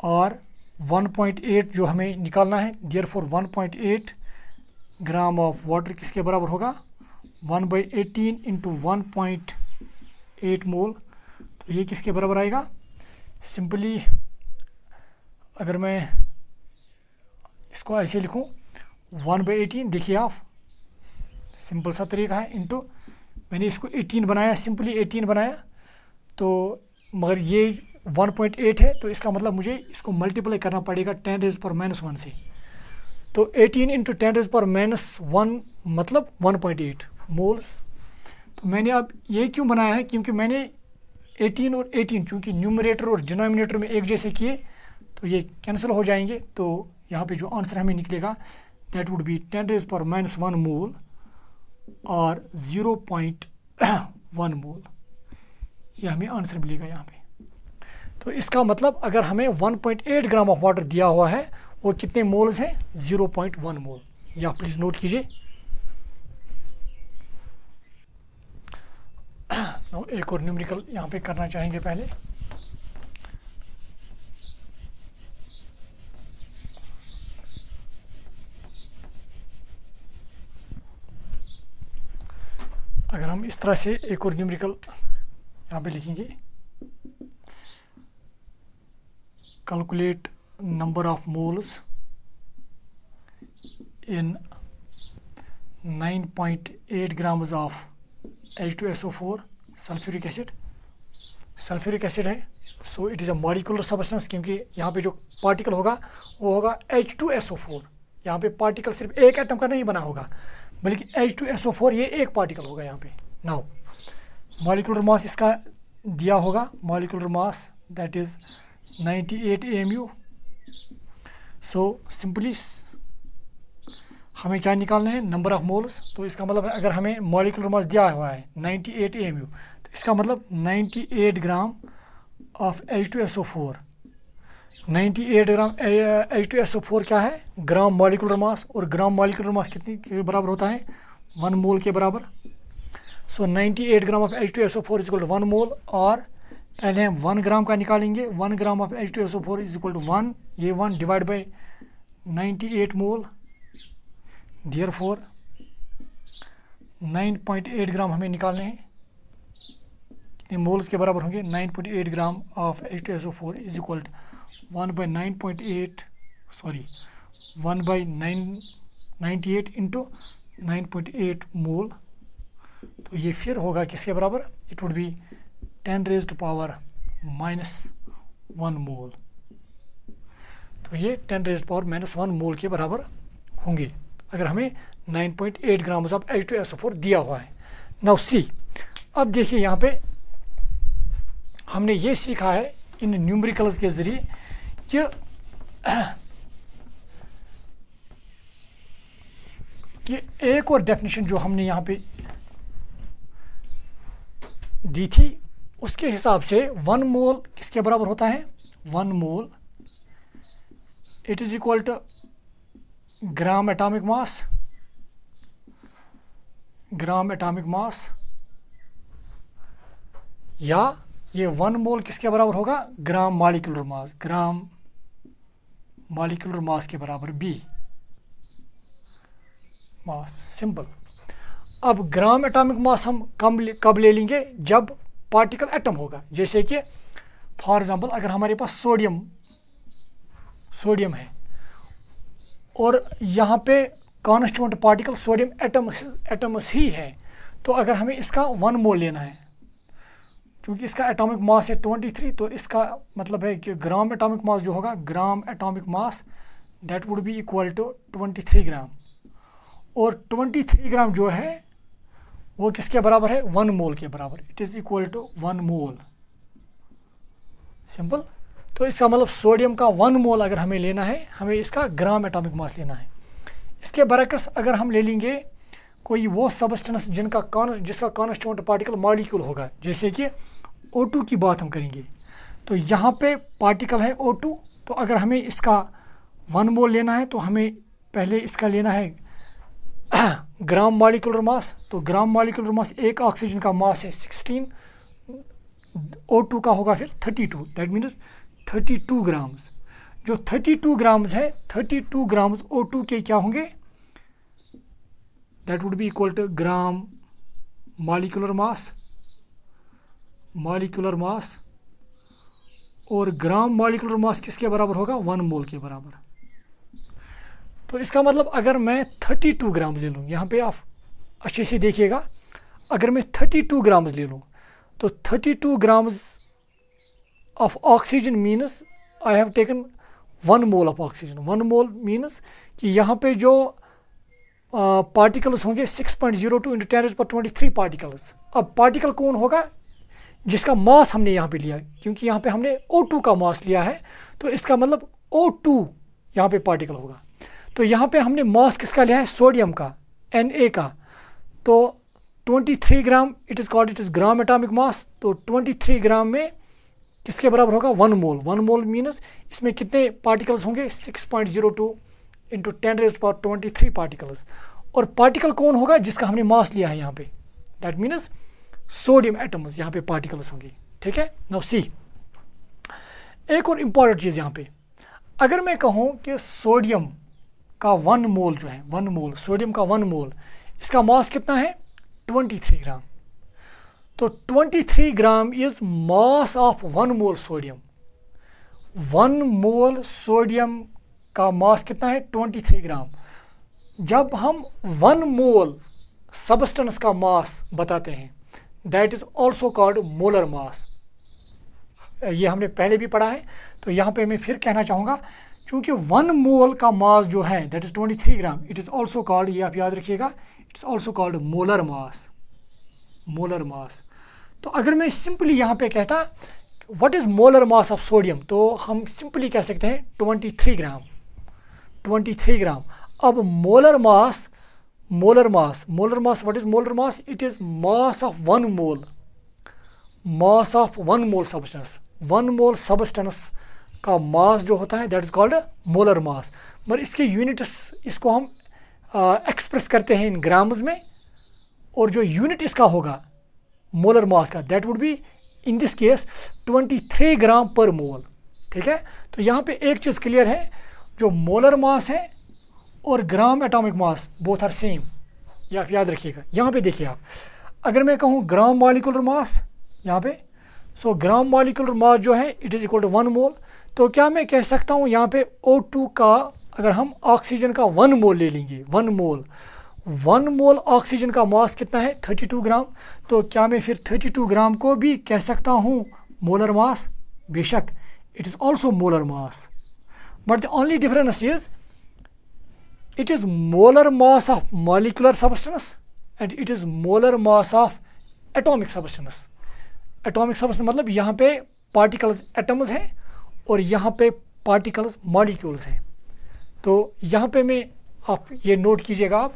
और 1.8 जो हमें निकालना है, देयरफॉर 1.8 ग्राम ऑफ वाटर किसके बराबर होगा? 1/18 इंटू 1.8 मोल। तो ये किसके बराबर आएगा? सिंपली अगर मैं इसको ऐसे लिखूं 1/18, देखिए आप, सिंपल सा तरीका है, इंटू मैंने इसको 18 बनाया, सिंपली 18 बनाया। तो मगर ये 1.8 है, तो इसका मतलब मुझे इसको मल्टीप्लाई करना पड़ेगा 10⁻⁻1 से। तो 18 इंटू 10⁻⁻1 मतलब 1.8 मोल्स। तो मैंने अब ये क्यों बनाया है? क्योंकि मैंने 18 और 18 चूँकि न्यूमरेटर और डिनोमिनेटर में एक जैसे किए, तो ये कैंसिल हो जाएंगे। तो यहाँ पे जो आंसर हमें निकलेगा दैट वुड बी 10⁻⁻1 मोल और 0.1 मोल। ये हमें आंसर मिलेगा यहाँ पे। तो इसका मतलब अगर हमें 1.8 ग्राम ऑफ वाटर दिया हुआ है, वो कितने मोल्स हैं? 0.1 मोल। ये आप प्लीज़ नोट कीजिए। एक और न्यूमेरिकल यहाँ पे करना चाहेंगे पहले। अगर हम इस तरह से एक और न्यूमेरिकल यहाँ पे लिखेंगे, calculate number of moles in 9.8 grams of H2SO4 sulphuric acid. Sulphuric acid है, so it is a molecular substance, क्योंकि यहाँ पे जो पार्टिकल होगा वो होगा H2SO4। यहाँ पे पार्टिकल सिर्फ एक एटम का नहीं बना होगा, बल्कि H2SO4 ये एक पार्टिकल होगा यहाँ पे। नाउ मॉलिक्यूलर मास इसका दिया होगा, molecular mass that is 98 AMU। So simply हमें क्या निकालना है? Number of moles. तो इसका मतलब अगर हमें मॉलिक्यूलर मास दिया हुआ है 98 AMU, तो इसका मतलब 98 gram of H2SO4। 98 gram H2SO4 क्या है? ग्राम मॉलिक्यूलर मास। और ग्राम मॉलिक्यूलर मास कितनी के बराबर होता है? 1 मोल के बराबर। So 98 gram of H2SO4 is equal to 1 mole. और पहले हम 1 ग्राम का निकालेंगे। 1 gram of H2SO4 is equal to 1, ये 1 divide by 98 mole. Therefore 9.8 gram हमें निकालने हैं। कितने मोल्स के बराबर होंगे? 9.8 gram of H2SO4 is equal to 1/98 into 9.8 mole. तो ये फिर होगा किसके बराबर? It would be 10⁻⁻1 mole. तो ये 10⁻⁻1 मोल के बराबर होंगे अगर हमें 9.8 ग्राम ऑफ H2SO4 दिया हुआ है। नाउ सी, अब देखिए यहाँ पे हमने ये सीखा है इन न्यूमेरिकल्स के ज़रिए कि एक और डेफिनेशन जो हमने यहाँ पे दी थी उसके हिसाब से 1 मोल किसके बराबर होता है? 1 mole it is equal to gram atomic mass, gram atomic mass, या ये 1 मोल किसके बराबर होगा? ग्राम मॉलिक्यूलर मास, ग्राम मॉलिक्यूलर मास के बराबर B मास। सिंपल। अब ग्राम एटॉमिक मास हम कब ले लेंगे? जब पार्टिकल एटम होगा। जैसे कि फॉर एग्जांपल अगर हमारे पास सोडियम है और यहाँ पे कॉन्स्टिट्यूएंट पार्टिकल सोडियम एटम्स ही है, तो अगर हमें इसका 1 मोल लेना है, क्योंकि इसका एटॉमिक मास है 23, तो इसका मतलब है कि ग्राम एटॉमिक मास जो होगा, gram atomic mass that would be equal to 23 gram. और 23 ग्राम जो है वो किसके बराबर है? 1 मोल के बराबर। It is equal to 1 mole. Simple. तो इसका मतलब सोडियम का 1 मोल अगर हमें लेना है, हमें इसका ग्राम एटॉमिक मास लेना है। इसके बरक्स अगर हम ले लेंगे कोई वो सबस्टेंस जिसका कॉन्स्टिट्यूएंट पार्टिकल मॉलिक्यूल होगा, जैसे कि O2 की बात हम करेंगे, तो यहाँ पे पार्टिकल है O2, तो अगर हमें इसका 1 मोल लेना है तो हमें पहले इसका लेना है ग्राम मॉलिक्यूलर मास। तो ग्राम मॉलिक्यूलर मास, एक ऑक्सीजन का मास है 16, O2 का होगा फिर 32, दैट मीन्स 32 ग्राम्स। जो 32 ग्राम्स है, 32 ग्राम्स O2 के क्या होंगे? That would be equal to gram molecular mass, और ग्राम मॉलिक्यूलर मास किसके बराबर होगा? 1 मोल के बराबर। तो इसका मतलब अगर मैं 32 ग्राम ले लूँ, यहाँ पे आप अच्छे से देखिएगा, अगर मैं 32 ग्राम्स ले लूँ तो 32 grams of oxygen means I have taken 1 mole of oxygen. 1 mole means कि यहाँ पे जो पार्टिकल्स होंगे 6.02 इंटू 10⁻23 पार्टिकल्स। अब पार्टिकल कौन होगा? जिसका मास हमने यहाँ पे लिया, क्योंकि यहाँ पे हमने O2 का मास लिया है, तो इसका मतलब O2 यहाँ पे पार्टिकल होगा। तो यहाँ पे हमने मास किसका लिया है? सोडियम का, Na का। तो 23 gram it is gram atomic mass. तो 23 ग्राम में किसके बराबर होगा? 1 मोल। 1 मोल मीन्स इसमें कितने पार्टिकल्स होंगे? 6.02 इंटू 10⁻23 पार्टिकल्स। और पार्टिकल कौन होगा? जिसका हमने मास लिया है यहाँ पे, दैट मीन्स सोडियम एटम्स यहाँ पे पार्टिकल्स होंगे। ठीक है। नाउ सी, एक और इम्पॉर्टेंट चीज़ यहाँ पे, अगर मैं कहूँ कि सोडियम का 1 मोल जो है, 1 मोल सोडियम का 1 मोल, इसका मास कितना है? 23 ग्राम। तो 23 gram is mass of 1 mole sodium. 1 mole sodium का मास कितना है? 23 ग्राम। जब हम 1 मोल सबस्टेंस का मास बताते हैं, that is also called molar mass. ये हमने पहले भी पढ़ा है, तो यहाँ पे मैं फिर कहना चाहूँगा, क्योंकि 1 मोल का मास जो है that is 23 gram, it is also called, ये आप याद रखिएगा, it is also called molar mass. Molar mass. तो अगर मैं सिंपली यहाँ पे कहता what is molar mass of sodium, तो हम सिंपली कह सकते हैं 23 ग्राम। 23 ग्राम। अब molar mass what is molar mass? It is mass of 1 mole, mass of 1 mole substance. 1 mole substance का मास जो होता है that is called molar mass. मगर इसके यूनिट्स, इसको हम एक्सप्रेस करते हैं इन ग्राम्स में, और जो यूनिट इसका होगा मोलर मास का, that would be in this case 23 gram per मोल। ठीक है। तो यहाँ पे एक चीज़ क्लियर है, जो मोलर मास है और gram atomic mass both are same, ये आप याद रखिएगा। यहाँ पे देखिए आप, अगर मैं कहूँ ग्राम मॉलिक्यूलर मास यहाँ पे, सो ग्राम मॉलिक्यूलर मास जो है it is equal to 1 mole. तो क्या मैं कह सकता हूँ यहाँ पे O2 का, अगर हम ऑक्सीजन का 1 मोल ले लेंगे, 1 मोल ऑक्सीजन का मास कितना है? 32 ग्राम। तो क्या मैं फिर 32 ग्राम को भी कह सकता हूँ मोलर मास? बेशक, it is also molar mass, but the only difference is it is molar mass of molecular substance and it is molar mass of atomic substance। atomic substance मतलब यहाँ पे particles atoms हैं और यहाँ पे particles molecules हैं। तो यहाँ पे मैं, आप ये नोट कीजिएगा आप,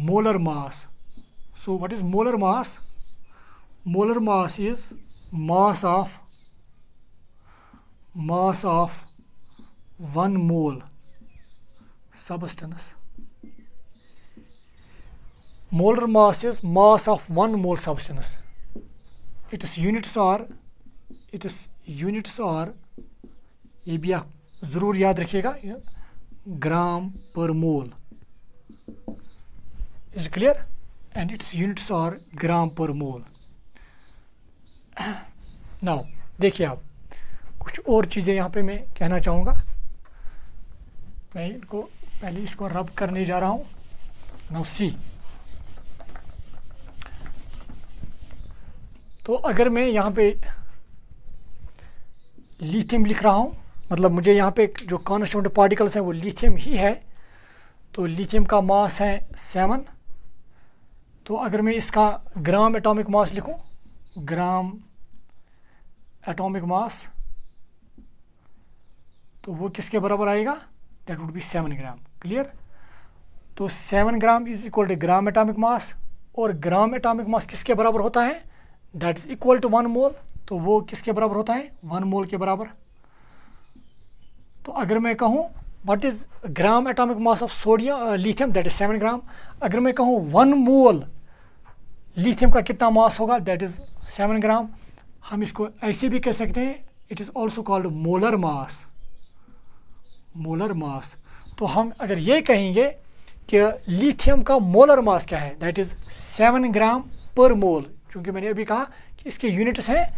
molar mass। so what is molar mass? molar mass is mass of 1 mole substance. Molar mass is mass of 1 mole substance. Its units are ये भी आप ज़रूर याद रखिएगा, ग्राम per mole. Is clear? And its units are gram per mole. Now देखिए आप, कुछ और चीज़ें यहाँ पे मैं कहना चाहूँगा. मैं इनको पहले इसको रब करने जा रहा हूँ. Now see, तो अगर मैं यहाँ पे लिथियम लिख रहा हूँ, मतलब मुझे यहाँ पे जो कॉन्स्टिट्यूएंट पार्टिकल्स हैं वो लिथियम ही है, तो लिथियम का मास है 7. तो अगर मैं इसका ग्राम एटॉमिक मास लिखूँ, ग्राम एटॉमिक मास, तो वो किसके बराबर आएगा? That would be 7 gram. Clear? तो 7 gram is equal to gram atomic mass, और ग्राम एटॉमिक मास किसके बराबर होता है? That is equal to 1 mole. तो वो किसके बराबर होता है? 1 मोल के बराबर. तो अगर मैं कहूँ what is gram atomic mass of sodium lithium, that is 7 ग्राम. अगर मैं कहूँ 1 मोल लिथियम का कितना मास होगा, दैट इज 7 ग्राम. हम इसको ऐसे भी कह सकते हैं, it is also called molar mass. Molar mass. तो हम अगर ये कहेंगे कि लिथियम का मोलर मास क्या है, दैट इज 7 ग्राम पर मोल. चूँकि मैंने अभी कहा कि इसके यूनिट्स हैं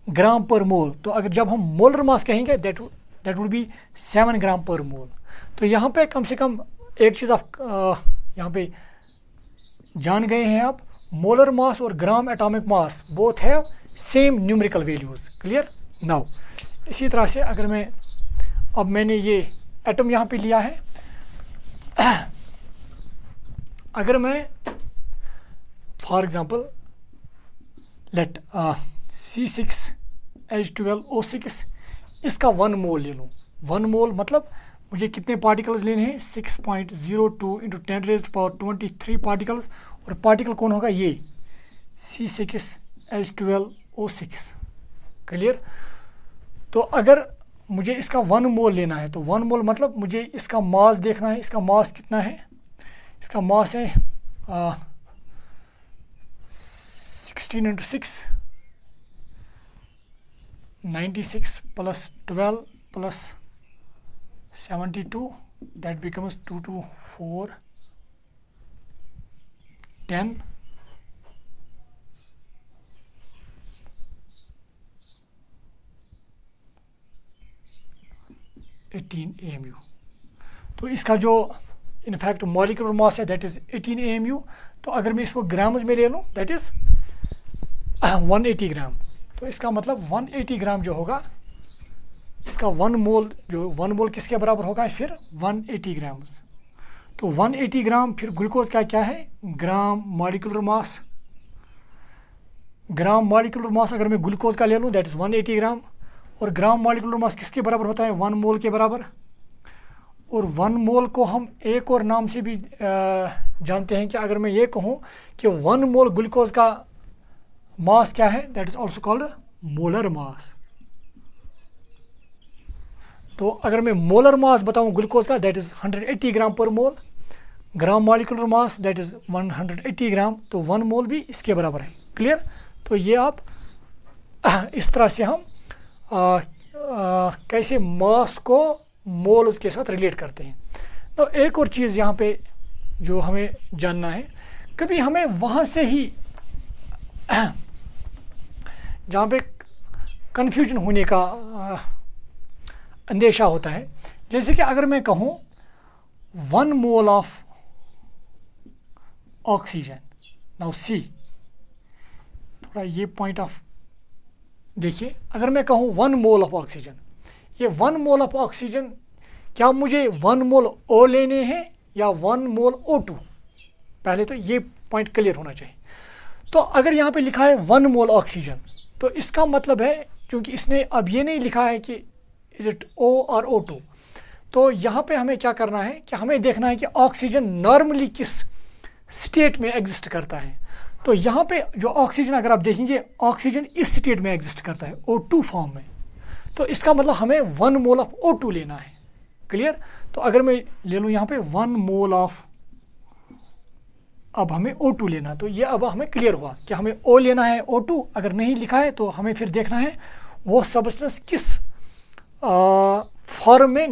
ग्राम पर मोल, तो अगर जब हम मोलर मास कहेंगे that would be 7 gram per मोल. तो यहाँ पे कम से कम एक चीज़ आप यहाँ पे जान गए हैं आप, मोलर मास और gram atomic mass both have same numerical values. Clear? Now इसी तरह से अगर मैं अब मैंने ये एटम यहाँ पे लिया है, अगर मैं फॉर एग्जांपल लेट C6H12O6 इसका 1 मोल ले लूँ. 1 मोल मतलब मुझे कितने पार्टिकल्स लेने हैं? 6.02 × 10⁻23 पार्टिकल्स. और पार्टिकल कौन होगा? ये C6H12O6. क्लियर? तो अगर मुझे इसका 1 मोल लेना है, तो 1 मोल मतलब मुझे इसका मास देखना है. इसका मास कितना है? इसका मास है 16 × 6 96 + 12 + 72, that becomes 2 to 4 10 18 AMU. तो इसका जो इनफैक्ट मॉलिक्यूलर मास है दैट इज़ 18 AMU. तो अगर मैं इसको ग्राम्स में ले लूँ दैट इज़ 180 ग्राम. तो इसका मतलब 180 ग्राम जो होगा, इसका 1 मोल किसके बराबर होगा? फिर 180 ग्राम्स. तो 180 ग्राम फिर ग्लूकोज का क्या है? ग्राम मॉलिक्यूलर मास. ग्राम मॉलिक्यूलर मास अगर मैं ग्लूकोज का ले लूँ दैट इज़ 180 ग्राम. और ग्राम मॉलिक्यूलर मास किसके बराबर होता है? 1 मोल के बराबर. और 1 मोल को हम एक और नाम से भी जानते हैं कि अगर मैं ये कहूँ कि 1 मोल ग्लूकोज का मास क्या है, that is also called molar mass. तो अगर मैं मोलर मास बताऊँ ग्लूकोज का, that is 180 gram per mole. Gram molecular mass that is 180 gram. तो 1 मोल भी इसके बराबर है. क्लियर? तो ये आप इस तरह से हम कैसे मास को मोल्स के साथ रिलेट करते हैं. तो एक और चीज़ यहाँ पे जो हमें जानना है, कभी हमें वहाँ से ही जहाँ पे कन्फ्यूजन होने का अंदेशा होता है, जैसे कि अगर मैं कहूँ 1 mole of oxygen. Now see, थोड़ा ये पॉइंट ऑफ देखिए, अगर मैं कहूँ 1 मोल ऑफ ऑक्सीजन, ये 1 मोल ऑफ ऑक्सीजन क्या मुझे 1 मोल O लेने हैं या 1 मोल O2? पहले तो ये पॉइंट क्लियर होना चाहिए. तो अगर यहाँ पे लिखा है 1 मोल ऑक्सीजन, तो इसका मतलब है, क्योंकि इसने अब ये नहीं लिखा है कि इज इट O और O2, तो यहाँ पे हमें क्या करना है कि हमें देखना है कि ऑक्सीजन नॉर्मली किस स्टेट में एग्जिस्ट करता है. तो यहाँ पे जो ऑक्सीजन अगर आप देखेंगे, ऑक्सीजन इस स्टेट में एग्जिस्ट करता है O2 फॉर्म में, तो इसका मतलब हमें 1 मोल ऑफ O2 लेना है। क्लियर? तो अगर मैं ले लूँ यहाँ पे 1 मोल ऑफ, अब हमें O2 लेना, तो ये अब हमें क्लियर हुआ कि हमें O लेना है O2। अगर नहीं लिखा है तो हमें फिर देखना है वो सब्सटेंस किस फॉर्म में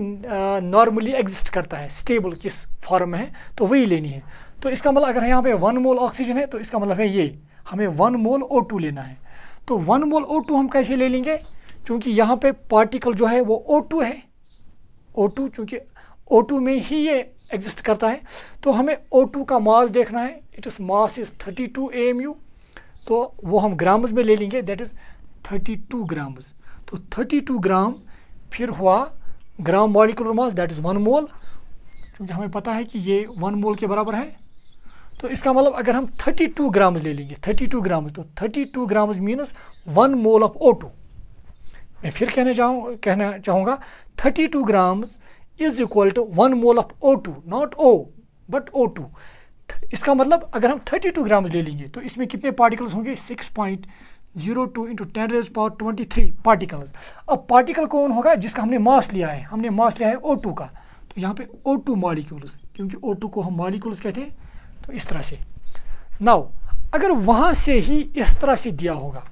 नॉर्मली एग्जिस्ट करता है, स्टेबल किस फॉर्म में है, तो वही लेनी है। तो इसका मतलब अगर यहाँ पे 1 मोल ऑक्सीजन है तो इसका मतलब है ये हमें 1 मोल O2 लेना है। तो 1 मोल O2 हम कैसे ले लेंगे, क्योंकि यहाँ पे पार्टिकल जो है वो O2 है, O2 चूँकि O2 में ही ये एग्जिस्ट करता है, तो हमें O2 का मास देखना है। It is mass is 32 AMU, तो वो हम ग्राम्स में ले लेंगे, दैट इज़ 32 ग्राम्स। तो 32 ग्राम फिर हुआ ग्राम मॉलिक्यूलर मास, दैट इज़ 1 मोल, क्योंकि हमें पता है कि ये 1 मोल के बराबर है। तो इसका मतलब अगर हम 32 ग्राम्स ले लेंगे, 32 ग्राम्स, तो 32 ग्राम्स मीनस 1 मोल ऑफ O2। मैं फिर कहना चाहूँगा 32 grams is equal to 1 mole of O2, not O but O2। इसका मतलब अगर हम 32 ग्राम्स ले लेंगे तो इसमें कितने पार्टिकल्स होंगे, 6.02 इंटू 10⁻23 पार्टिकल्स। अब पार्टिकल कौन होगा, जिसका हमने मास लिया है, हमने मास लिया है O2 का, तो यहाँ पे O2 मॉलिक्यूल्स, क्योंकि O2 को हम मॉलिक्यूल्स कहते हैं, तो इस तरह से। नाउ अगर वहाँ से ही इस तरह से दिया होगा,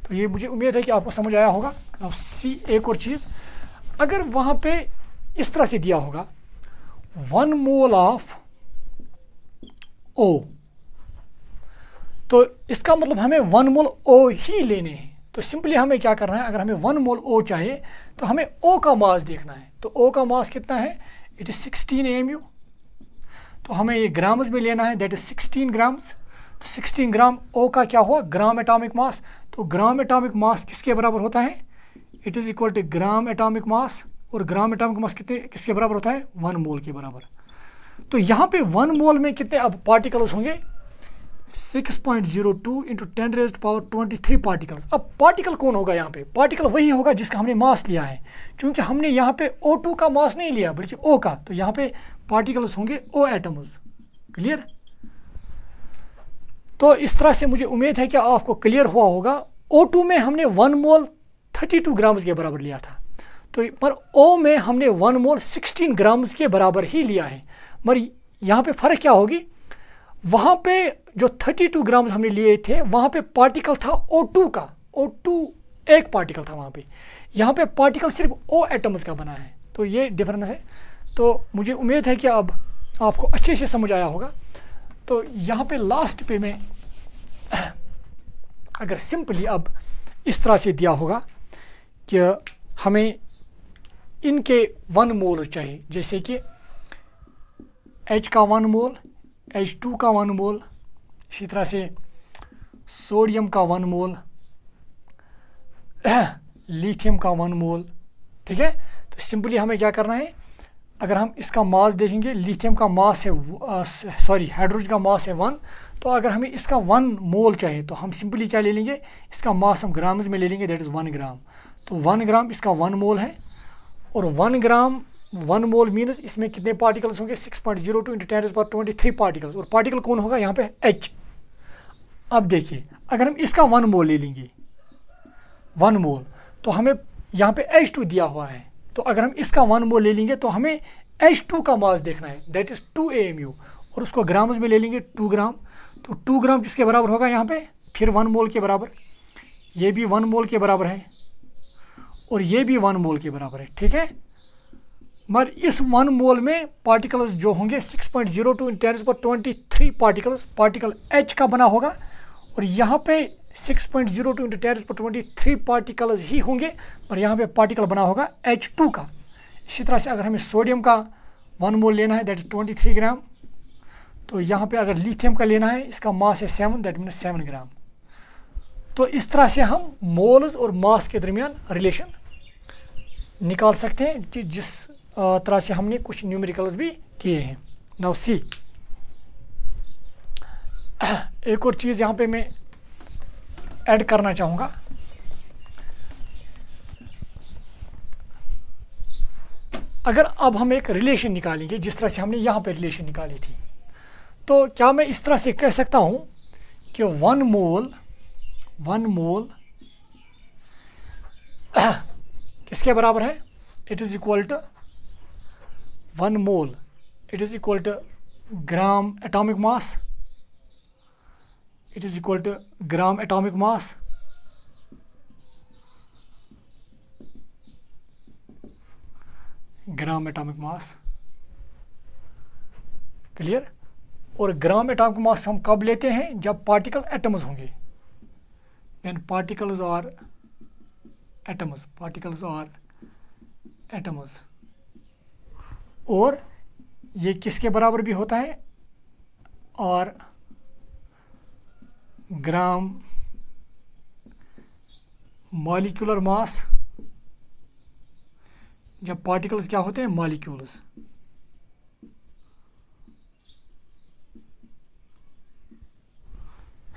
तो ये मुझे उम्मीद है कि आपको समझ आया होगा। नाउ सी एक और चीज़, अगर वहाँ पे इस तरह से दिया होगा 1 मोल ऑफ O, तो इसका मतलब हमें 1 मोल O ही लेने हैं। तो सिंपली हमें क्या करना है, अगर हमें 1 मोल O चाहिए तो हमें O का मास देखना है। तो O का मास कितना है, इट इज़ 16 AMU, तो हमें ये ग्राम्स में लेना है, दैट इज़ 16 ग्राम्स। तो 16 ग्राम O का क्या हुआ, ग्राम एटॉमिक मास। तो ग्राम एटॉमिक मास किसके बराबर होता है, it is equal to gram atomic mass, और ग्राम एटॉमिक मास किसके बराबर होता है, 1 मोल के बराबर। तो यहाँ पे 1 मोल में कितने अब पार्टिकल्स होंगे, 6.02 इंटू 10⁻23 पार्टिकल्स। अब पार्टिकल कौन होगा यहाँ पे, पार्टिकल वही होगा जिसका हमने मास लिया है, क्योंकि हमने यहाँ पे O2 का मास नहीं लिया बल्कि O का, तो यहाँ पे पार्टिकल्स होंगे O एटम्स। क्लियर? तो इस तरह से मुझे उम्मीद है कि आपको क्लियर हुआ होगा। O2 में हमने 1 मोल 32 ग्राम्स के बराबर लिया था, तो पर O में हमने 1 मोल 16 ग्राम्स के बराबर ही लिया है। मगर यहाँ पे फ़र्क क्या होगी, वहाँ पे जो 32 ग्राम्स हमने लिए थे वहाँ पे पार्टिकल था O2 का, O2 एक पार्टिकल था वहाँ पे, यहाँ पे पार्टिकल सिर्फ O एटम्स का बना है, तो ये डिफरेंस है। तो मुझे उम्मीद है कि अब आपको अच्छे से समझ आया होगा। तो यहाँ पे लास्ट पे मैं अगर सिंपली अब इस तरह से दिया होगा कि हमें इनके 1 मोल चाहिए, जैसे कि H का 1 मोल, H2 का 1 मोल, इसी तरह से सोडियम का 1 मोल, लिथियम का 1 मोल। ठीक है, तो सिंपली हमें क्या करना है, अगर हम इसका मास देखेंगे, लिथियम का मास है हाइड्रोजन का मास है 1, तो अगर हमें इसका 1 मोल चाहिए तो हम सिंपली क्या ले लेंगे, इसका मास हम ग्राम्स में ले लेंगे, दैट इज़ 1 ग्राम। तो 1 ग्राम इसका 1 मोल है, और 1 ग्राम 1 मोल मीनस इसमें कितने पार्टिकल्स होंगे, 6.02 इंटू 10⁻23 पार्टिकल्स, और पार्टिकल कौन होगा यहाँ पे, H। अब देखिए अगर हम इसका 1 मोल ले लेंगे, 1 मोल, तो हमें यहाँ पे H2 दिया हुआ है, तो अगर हम इसका 1 मोल ले लेंगे तो हमें H2 का मास देखना है, दैट इज़ 2 AMU, और उसको ग्राम्स में ले लेंगे 2 ग्राम। तो 2 ग्राम किसके बराबर होगा यहाँ पे, फिर 1 मोल के बराबर, ये भी 1 मोल के बराबर है, और ये भी 1 मोल के बराबर है। ठीक है, मगर इस 1 मोल में पार्टिकल्स जो होंगे 6.02 इंटू 10⁻23 पार्टिकल्स, पार्टिकल H का बना होगा, और यहाँ पे 6.02 इंटू 10⁻23 पार्टिकल्स ही होंगे, और यहाँ पे पार्टिकल बना होगा H2 का। इसी तरह से अगर हमें सोडियम का 1 मोल लेना है, दैट इज 23 ग्राम, तो यहाँ पे अगर लिथियम का लेना है, इसका मास है 7, दैट मीन्स 7 ग्राम। तो इस तरह से हम मोल्स और मास के दरमियान रिलेशन निकाल सकते हैं, जिस तरह से हमने कुछ न्यूमेरिकल्स भी किए हैं। नाउ सी, एक और चीज़ यहाँ पे मैं ऐड करना चाहूँगा। अगर अब हम एक रिलेशन निकालेंगे जिस तरह से हमने यहाँ पे रिलेशन निकाली थी, तो क्या मैं इस तरह से कह सकता हूँ कि वन मोल किसके बराबर है? It is equal to 1 mole it is equal to gram atomic mass, it is equal to gram atomic mass clear. और ग्राम एटॉमिक मास हम कब लेते हैं? जब पार्टिकल एटम्स होंगे, व्हेन पार्टिकल्स आर एटम्स। और ये किसके बराबर भी होता है? और ग्राम मॉलिक्यूलर मास, जब पार्टिकल्स क्या होते हैं? मॉलिक्यूल्स।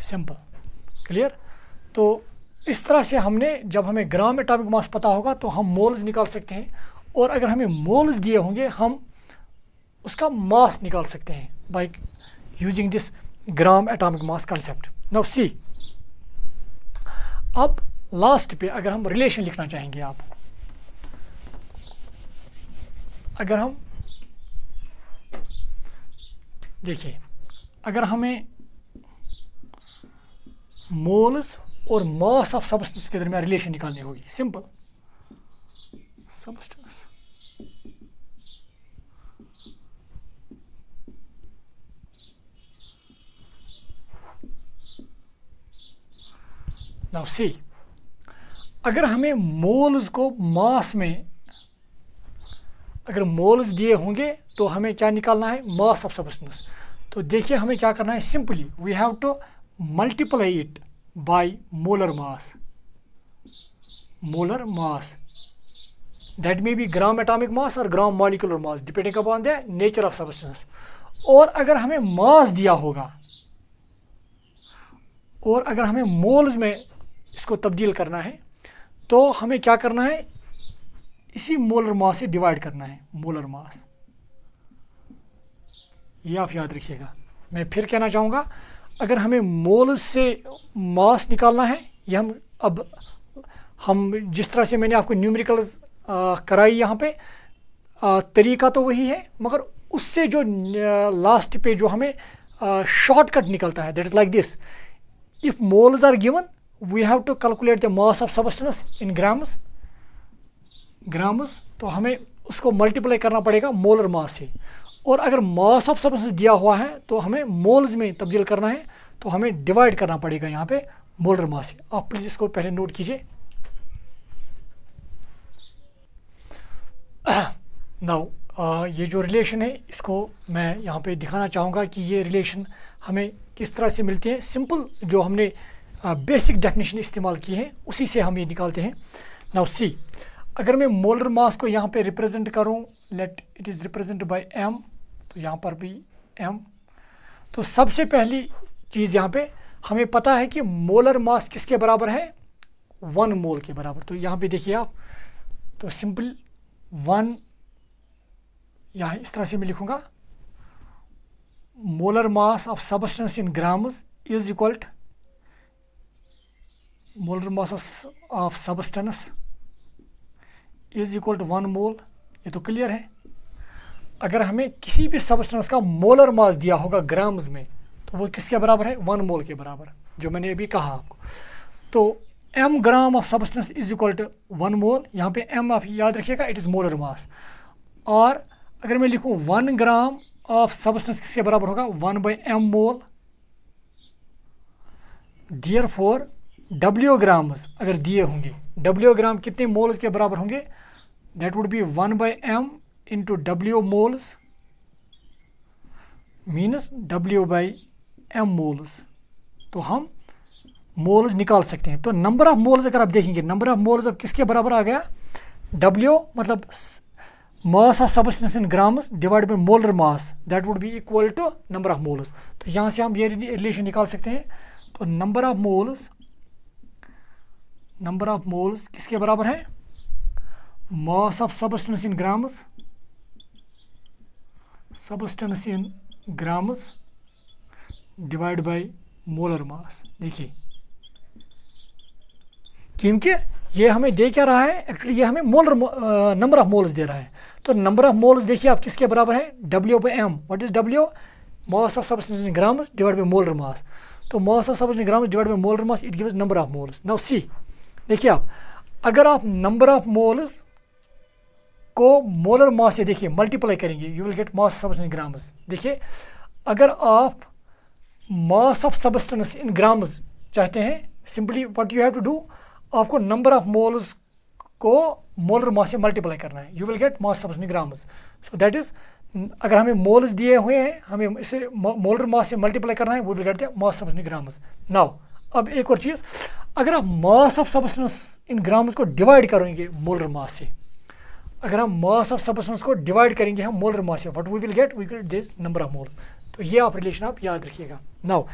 Simple, clear. तो इस तरह से हमने, जब हमें ग्राम एटॉमिक मास पता होगा तो हम मोल्स निकाल सकते हैं, और अगर हमें मोल्स दिए होंगे हम उसका मास निकाल सकते हैं by using this gram atomic mass concept. Now see, अब लास्ट पे अगर हम रिलेशन लिखना चाहेंगे, आप अगर हम देखिए, अगर हमें मोल्स और मास ऑफ सब्सटेंस के दरमियान रिलेशन निकालनी होगी, सिंपल, सब्सटेंस नाउ सी, अगर हमें मोल्स को मास में, अगर मोल्स दिए होंगे तो हमें क्या निकालना है? Mass of substance. तो देखिए हमें क्या करना है? Simply we have to multiply it by molar mass that may be gram atomic mass और gram molecular mass depending upon the nature of substance. और अगर हमें मास दिया होगा और अगर हमें मोल्स में इसको तब्दील करना है तो हमें क्या करना है? इसी मोलर मास से डिवाइड करना है, मोलर मास। ये आप याद रखिएगा। मैं फिर कहना चाहूँगा, अगर हमें मोल्स से मास निकालना है, ये हम जिस तरह से मैंने आपको न्यूमेरिकल्स कराई यहाँ पे, तरीका तो वही है, मगर उससे जो लास्ट पे जो हमें शॉर्टकट निकलता है, that is like this. If moles are given, we have to calculate the mass of substance in grams, तो हमें उसको मल्टीप्लाई करना पड़ेगा मोलर मास से। और अगर मास ऑफ सब्सटेंस दिया हुआ है तो हमें मोल्स में तब्दील करना है, तो हमें डिवाइड करना पड़ेगा यहाँ पे मोलर मास से। आप प्लीज इसको पहले नोट कीजिए। नाउ ये जो रिलेशन है, इसको मैं यहाँ पे दिखाना चाहूँगा कि ये रिलेशन हमें किस तरह से मिलती है। सिंपल जो हमने बेसिक डेफिनेशन इस्तेमाल की है उसी से हम ये निकालते हैं। नाउ सी, अगर मैं मोलर मास को यहाँ पे रिप्रेजेंट करूँ, late it is represent by m, तो यहाँ पर भी m। तो सबसे पहली चीज़ यहाँ पे हमें पता है कि मोलर मास किसके बराबर है? 1 मोल के बराबर। तो यहाँ पे देखिए आप, तो सिंपल 1 यहाँ इस तरह से मैं लिखूँगा, molar mass of substance in grams is equal to molar mass of substance is equal to 1 mole. ये तो क्लियर है। अगर हमें किसी भी सब्सटेंस का मोलर मास दिया होगा ग्राम्स में, तो वो किसके बराबर है? 1 मोल के बराबर, जो मैंने अभी कहा आपको। तो m gram of substance is equal to 1 mole. यहाँ पे m आप याद रखिएगा, इट इज़ मोलर मास। और अगर मैं लिखूँ 1 ग्राम ऑफ सब्सटेंस किसके बराबर होगा? 1/m मोल। देयरफॉर W ग्राम्स अगर दिए होंगे, W ग्राम कितने मोल्स के बराबर होंगे? That would B 1/m into W moles means W/m moles. तो हम मोल्स निकाल सकते हैं। तो नंबर ऑफ मोल्स अगर आप देखेंगे, नंबर ऑफ मोल्स अब किसके बराबर आ गया? W मतलब mass of substance in grams divide by molar mass, that would be equal to number of moles. तो यहाँ से हम ये रिलेशन निकाल सकते हैं। तो नंबर ऑफ मोल्स किसके बराबर है? Mass of substance in grams divide by molar मास। देखिए, क्योंकि ये हमें दे क्या रहा है, एक्चुअली ये हमें मोलर नंबर ऑफ मोल्स दे रहा है। तो नंबर ऑफ मोल्स देखिए आप किसके बराबर है, W/m। What is W? Mass of substance in grams divide by molar mass. तो mass of substance in grams divide by molar mass, it gives number of moles. Now see, देखिए आप, अगर आप नंबर ऑफ मोल्स को molar mass से देखिए multiply करेंगे, you will get mass of substance in grams. देखिए, अगर आप mass of substance in grams चाहते हैं, simply what you have to do, आपको नंबर ऑफ मोल्स को मोलर मास से मल्टीप्लाई करना है, you will get mass substance in grams. So that is, अगर हमें मोल्स दिए हुए हैं, हमें इसे मोलर मास से मल्टीप्लाई करना है, we will get the mass substance in grams. Now अब एक और चीज़, अगर आप mass of substance in grams को डिवाइड करेंगे मोलर मास से, अगर हम मास ऑफ सब्सटेंस को डिवाइड करेंगे हम मोलर मास से, what we will get this number of mole. तो ये आप रिलेशन आप याद रखिएगा। नाउ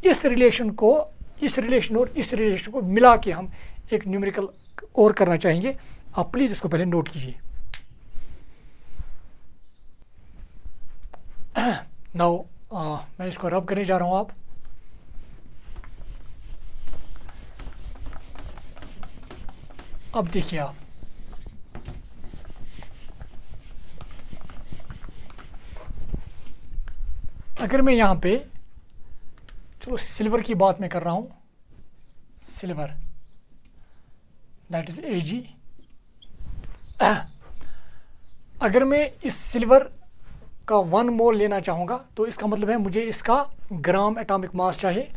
इस रिलेशन और इस रिलेशन को मिला के हम एक न्यूमेरिकल और करना चाहेंगे। आप प्लीज इसको पहले नोट कीजिए। नाउ मैं इसको रब करने जा रहा हूं। आप अब देखिए, आप अगर मैं यहाँ पे, चलो सिल्वर की बात मैं कर रहा हूँ, सिल्वर दैट इज Ag। अगर मैं इस सिल्वर का 1 मोल लेना चाहूँगा तो इसका मतलब है मुझे इसका ग्राम एटॉमिक मास चाहिए।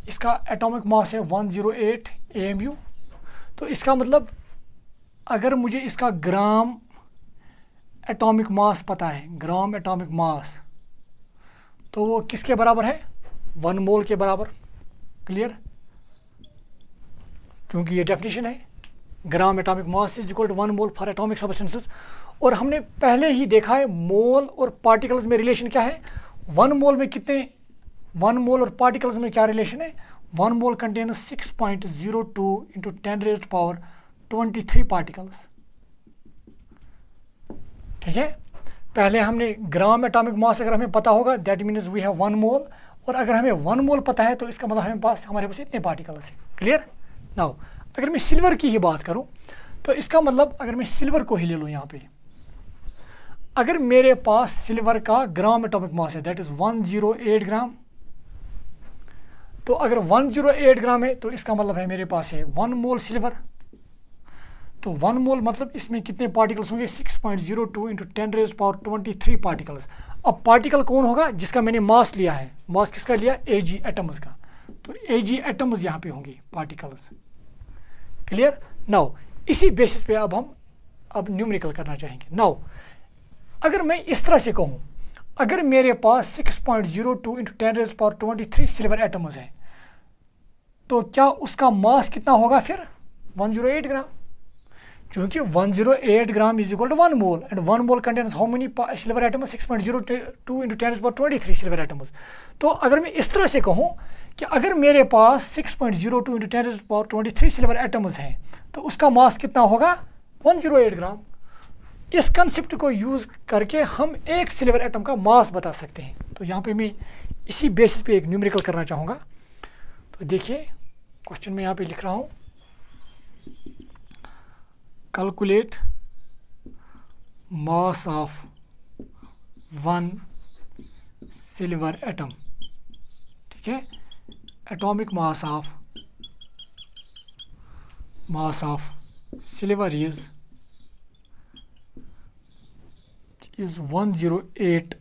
इसका एटॉमिक मास है 108 AMU। तो इसका मतलब अगर मुझे इसका ग्राम एटॉमिक मास पता है, ग्राम एटॉमिक मास, तो वो किसके बराबर है, 1 मोल के बराबर। क्लियर? क्योंकि ये डेफिनेशन है, gram atomic mass is equal to 1 mole for atomic substances. और हमने पहले ही देखा है मोल और पार्टिकल्स में रिलेशन क्या है। 1 मोल में कितने, 1 मोल और पार्टिकल्स में क्या रिलेशन है, 1 मोल कंटेन 6.02 इंटू 10⁻23 पार्टिकल्स। ठीक है, पहले हमने ग्राम एटॉमिक मास अगर हमें पता होगा, that means we have 1 mole, और अगर हमें 1 मोल पता है तो इसका मतलब हमारे पास इतने पार्टिकल्स हैं। क्लियर? नाउ अगर मैं सिल्वर की ही बात करूं तो इसका मतलब, अगर मैं सिल्वर को ही ले लूं यहाँ पे, अगर मेरे पास सिल्वर का ग्राम एटॉमिक मास है दैट इज 108 ग्राम, तो अगर 108 ग्राम है तो इसका मतलब है मेरे पास है 1 मोल सिल्वर। तो 1 मोल मतलब इसमें कितने पार्टिकल्स होंगे, 6.02 इंटू 10⁻23 पार्टिकल्स। अब पार्टिकल कौन होगा, जिसका मैंने मास लिया है, मास किसका लिया, Ag एटम्स का। तो Ag एटम्स यहाँ पे होंगे पार्टिकल्स। क्लियर? नाउ इसी बेसिस पे अब हम न्यूमेरिकल करना चाहेंगे। नाउ अगर मैं इस तरह से कहूँ, अगर मेरे पास 6.02 इंटू 10⁻23 सिल्वर एटम्स हैं, तो क्या उसका मास कितना होगा फिर, 108 ग्राम। क्योंकि 108 gram is equal to 1 mole, and 1 mole contains how many silver atoms, 6.02 into 10⁻23 silver atoms. तो अगर मैं इस तरह से कहूँ कि अगर मेरे पास 6.02 इंटू 10⁻23 सिल्वर एटम्स हैं, तो उसका मास कितना होगा, 108 ग्राम। इस कंसेप्ट को यूज़ करके हम एक सिल्वर एटम का मास बता सकते हैं। तो यहाँ पे मैं इसी बेसिस पे एक न्यूमेरिकल करना चाहूँगा। तो देखिए क्वेश्चन में यहाँ पे लिख रहा हूँ, calculate mass of 1 silver atom. ठीक है, atomic mass of silver is 108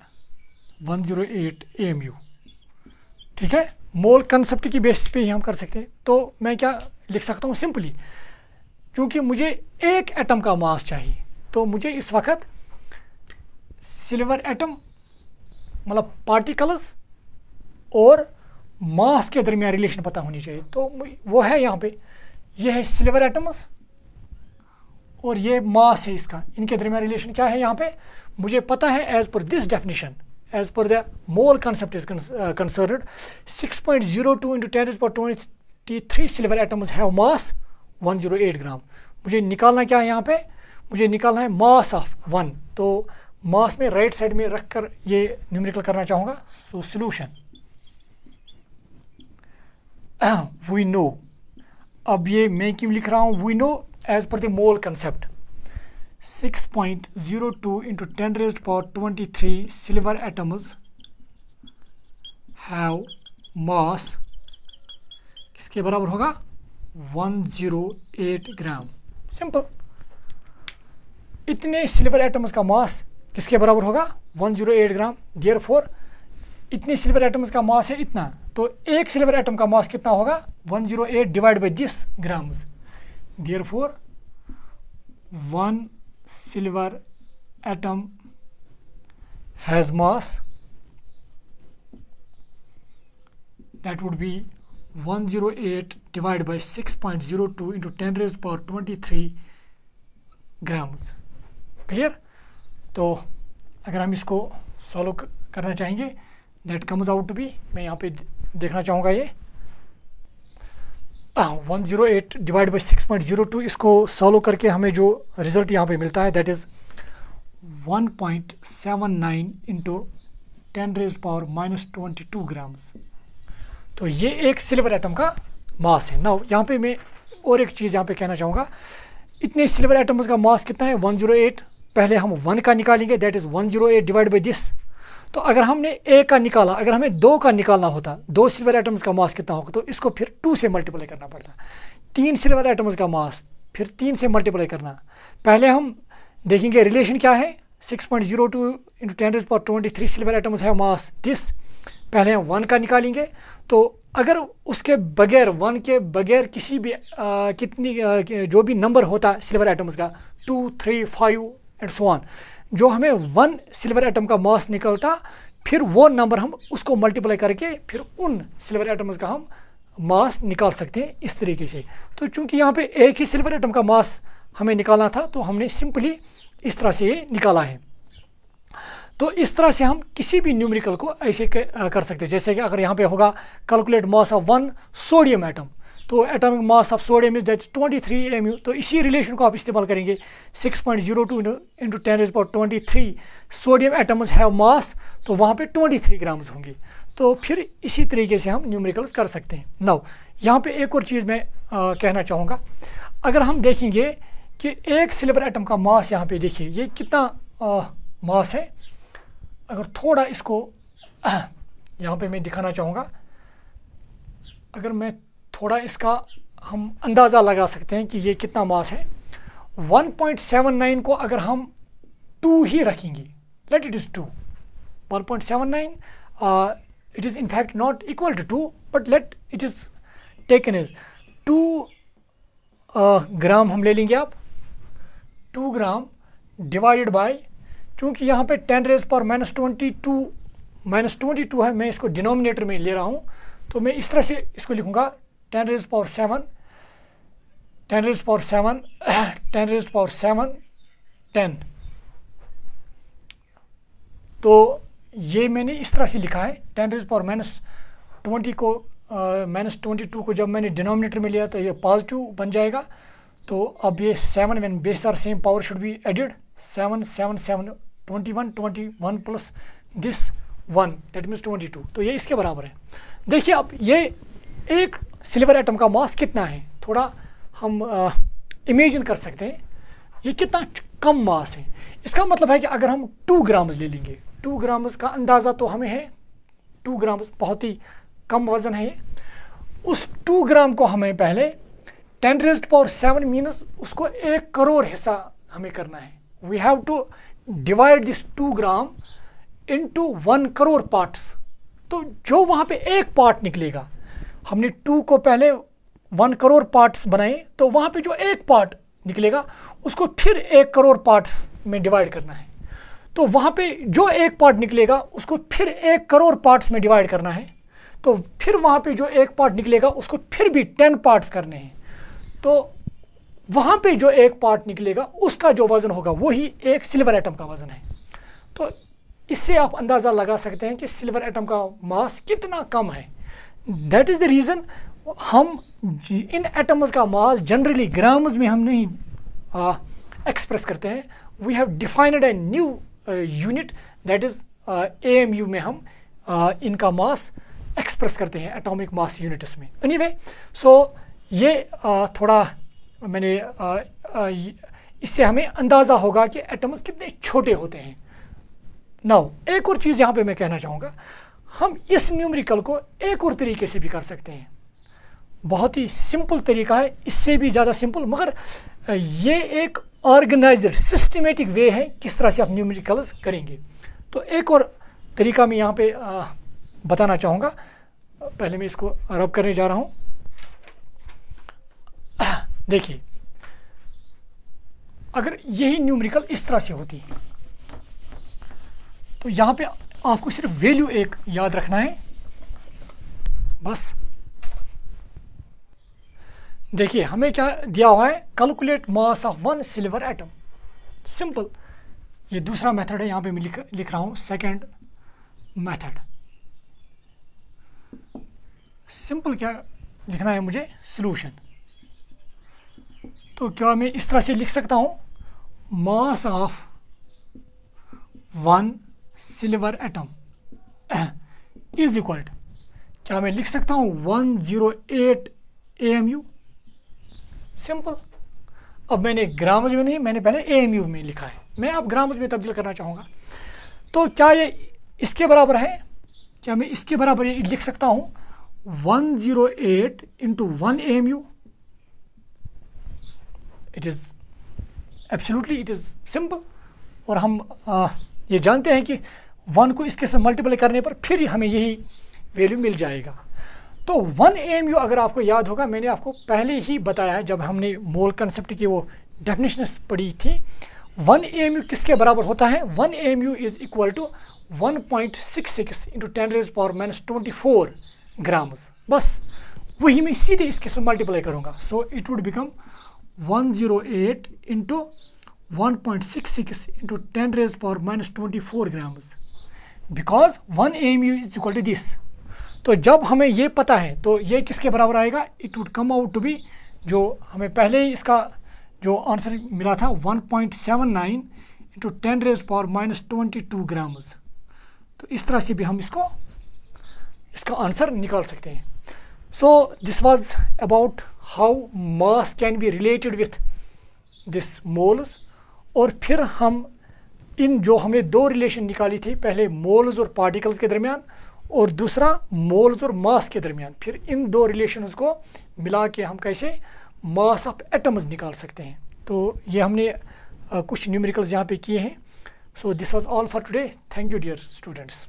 AMU। ठीक है, मोल कंसेप्ट की बेसिस पे ही हम कर सकते हैं। तो मैं क्या लिख सकता हूँ, सिंपली क्योंकि मुझे एक एटम का मास चाहिए, तो मुझे इस वक्त सिल्वर एटम मतलब पार्टिकल्स और मास के दरमियान रिलेशन पता होनी चाहिए। तो वो है यहाँ पे, ये है सिल्वर एटम्स और ये मास है इसका, इनके दरमियान रिलेशन क्या है यहाँ पे मुझे पता है। As per this definition, as per the mole concept is concerned, 6.02 into 10⁻23 silver atoms have mass 108 gram. मुझे निकालना क्या है यहाँ पे, मुझे निकालना है मास ऑफ 1। तो मास में राइट साइड में रख कर ये न्यूमेरिकल करना चाहूँगा। सो सोल्यूशन, वी नो, अब ये मैं क्यों लिख रहा हूँ we know as per the mole concept, 6.02 into 10 raised power 23 silver atoms have mass किसके बराबर होगा 108 ग्राम। सिंपल, इतने सिल्वर एटम्स का मास किसके बराबर होगा 108 ग्राम। देयरफॉर इतने सिल्वर एटम्स का मास है इतना, तो एक सिल्वर एटम का मास कितना होगा 108 divide by this grams. Therefore 1 silver atom has mass that would be 108 divided by 6.02 into 10 raised power 23 grams। Clear? तो अगर हम इसको सॉल्व करना चाहेंगे that comes out to be, मैं यहाँ पे देखना चाहूँगा ये 108 डिवाइड बाई 6.02, इसको सॉल्व करके हमें जो रिजल्ट यहाँ पे मिलता है that is 1.79 into 10 rays power -22 grams. तो ये एक सिल्वर एटम का मास है। नाउ यहाँ पे मैं और एक चीज़ यहाँ पे कहना चाहूँगा, इतने सिल्वर एटम्स का मास कितना है 108, पहले हम 1 का निकालेंगे that is 108 divide by this. तो अगर हमने ए का निकाला, अगर हमें 2 का निकालना होता, 2 सिल्वर एटम्स का मास कितना होगा, तो इसको फिर 2 से मल्टीप्लाई करना पड़ता। 3 सिल्वर एटम्स का मास फिर 3 से मल्टीप्लाई करना। पहले हम देखेंगे रिलेशन क्या है, 6.02 into 10 rays power 23 silver atoms है मास दिस। पहले हम 1 का निकालेंगे, तो अगर उसके बगैर 1 के बगैर किसी भी जो भी नंबर होता सिल्वर एटम्स का 2, 3, 5 एंड सो ऑन, जो हमें 1 सिल्वर एटम का मास निकलता, फिर वो नंबर हम उसको मल्टीप्लाई करके फिर उन सिल्वर एटम्स का हम मास निकाल सकते हैं इस तरीके से। तो चूंकि यहाँ पे एक ही सिल्वर एटम का मास हमें निकालना था, तो हमने सिंपली इस तरह से ये निकाला है। तो इस तरह से हम किसी भी न्यूमेरिकल को ऐसे कर सकते हैं। जैसे कि अगर यहाँ पे होगा calculate mass of 1 sodium atom, तो atomic mass of sodium is that 23 mu। तो इसी रिलेशन को आप इस्तेमाल करेंगे 6.02 into 10 rays power 23 sodium atoms have मास, तो वहाँ पे 23 ग्राम्स होंगे। तो फिर इसी तरीके से हम न्यूमेरिकल्स कर सकते हैं। नाउ यहाँ पे एक और चीज़ मैं कहना चाहूँगा, अगर हम देखेंगे कि एक सिल्वर एटम का मास, यहाँ पे देखिए ये कितना मास है। अगर थोड़ा इसको यहाँ पे मैं दिखाना चाहूँगा, अगर मैं थोड़ा इसका हम अंदाज़ा लगा सकते हैं कि ये कितना मास है। 1.79 को अगर हम 2 ही रखेंगे, let it is 2, 1.79 it is in fact not equal to 2, but let it is taken as 2 gram हम ले लेंगे। आप 2 ग्राम डिवाइडेड बाय, चूँकि यहाँ पे 10 रेज़ पावर -22 है, मैं इसको डिनोमिनेटर में ले रहा हूँ, तो मैं इस तरह से इसको लिखूँगा 10 rays power 7, 10 rays power 7, 10 rays power 7, 10। तो ये मैंने इस तरह से लिखा है 10 रेज़ पावर -20 को -22 को जब मैंने डिनोमिनेटर में लिया तो ये पॉजिटिव बन जाएगा। तो अब ये 7 when base are same power should be added, 7 7 7 21 plus this 1 that means 22। तो ये इसके बराबर है। देखिए अब ये एक सिल्वर एटम का मास कितना है, थोड़ा हम इमेजिन कर सकते हैं ये कितना कम मास है। इसका मतलब है कि अगर हम 2 ग्राम्स ले लेंगे, 2 ग्राम्स का अंदाज़ा तो हमें है, 2 ग्राम्स बहुत ही कम वज़न है ये। उस 2 ग्राम को हमें पहले 10 रेज़्ड पावर 7 मीनस उसको 1 करोड़ हिस्सा हमें करना है। We have to divide this 2 gram into 1 parts पार्ट्स। तो जो वहाँ पे एक पार्ट निकलेगा, हमने 2 को पहले 1 करोड़ पार्ट्स बनाए, तो वहाँ पे जो एक पार्ट निकलेगा उसको फिर 1 करोड़ पार्ट्स में डिवाइड करना है। तो वहाँ पे जो एक पार्ट निकलेगा उसको फिर 1 करोड़ पार्ट्स में डिवाइड करना है। तो फिर वहाँ पे जो एक पार्ट निकलेगा उसको फिर भी 10 पार्ट्स करने हैं। तो वहाँ पे जो एक पार्ट निकलेगा उसका जो वज़न होगा वही एक सिल्वर एटम का वज़न है। तो इससे आप अंदाज़ा लगा सकते हैं कि सिल्वर एटम का मास कितना कम है। दैट इज़ द रीज़न हम इन एटम्स का मास जनरली ग्राम्स में हम नहीं एक्सप्रेस करते हैं। We have defined a new unit that is AMU में हम इनका मास एक्सप्रेस करते हैं एटॉमिक मास यूनिट्स में। एनीवे, सो ये थोड़ा मैंने इससे हमें अंदाज़ा होगा कि एटम्स कितने छोटे होते हैं। नाउ एक और चीज़ यहाँ पे मैं कहना चाहूँगा, हम इस न्यूमेरिकल को एक और तरीके से भी कर सकते हैं। बहुत ही सिंपल तरीका है, इससे भी ज़्यादा सिंपल, मगर ये एक ऑर्गेनाइज्ड सिस्टमेटिक वे है किस तरह से आप न्यूमेरिकल्स करेंगे। तो एक और तरीका मैं यहाँ पे बताना चाहूँगा। पहले मैं इसको रब करने जा रहा हूँ। देखिए, अगर यही न्यूमेरिकल इस तरह से होती तो यहाँ पे आपको सिर्फ वैल्यू एक याद रखना है बस। देखिए, हमें क्या दिया हुआ है, calculate mass of one silver atom. Simple, ये दूसरा मेथड है, यहाँ पे मैं लिख रहा हूँ सेकंड मेथड। सिंपल क्या लिखना है मुझे, सॉल्यूशन। तो क्या मैं इस तरह से लिख सकता हूँ, mass of one silver atom is equal to, क्या मैं लिख सकता हूँ 108 AMU। सिंपल। अब मैंने ग्रामज में नहीं, मैंने पहले AMU में लिखा है, मैं अब ग्रामज में तब्दील करना चाहूँगा। तो क्या ये इसके बराबर है, क्या मैं इसके बराबर ये लिख सकता हूँ 108 into 1 AMU। It is absolutely, it is simple. और हम ये जानते हैं कि 1 को इसके साथ मल्टीप्लाई करने पर फिर हमें यही वैल्यू मिल जाएगा। तो 1 AMU अगर आपको याद होगा, मैंने आपको पहले ही बताया है जब हमने मोल कंसेप्ट की वो डेफिनेशंस पढ़ी थी। 1 AMU किसके बराबर होता है, 1 AMU is equal to 1.66 into 10⁻⁻24 grams. बस वही मैं सीधे इसके साथ मल्टीप्लाई करूँगा। So it would become 108 into 1.66 into 10⁻⁻24 grams, because 1 AMU is equal to this. तो जब हमें ये पता है तो ये किसके बराबर आएगा, it would come out to be, जो हमें पहले ही इसका जो आंसर मिला था 1.79 इंटू 10⁻⁻22 ग्राम्स। तो इस तरह से भी हम इसका आंसर निकाल सकते हैं। So this was about how mass can be related with this moles. और फिर हम इन जो हमने दो रिलेशन निकाली थी, पहले मोल्स और पार्टिकल्स के दरमियान और दूसरा मोल्स और मास के दरमियान, फिर इन दो रिलेशंस को मिला के हम कैसे मास ऑफ एटम्स निकाल सकते हैं। तो ये हमने कुछ न्यूमेरिकल्स यहाँ पे किए हैं। So this was all for today. Thank you dear students.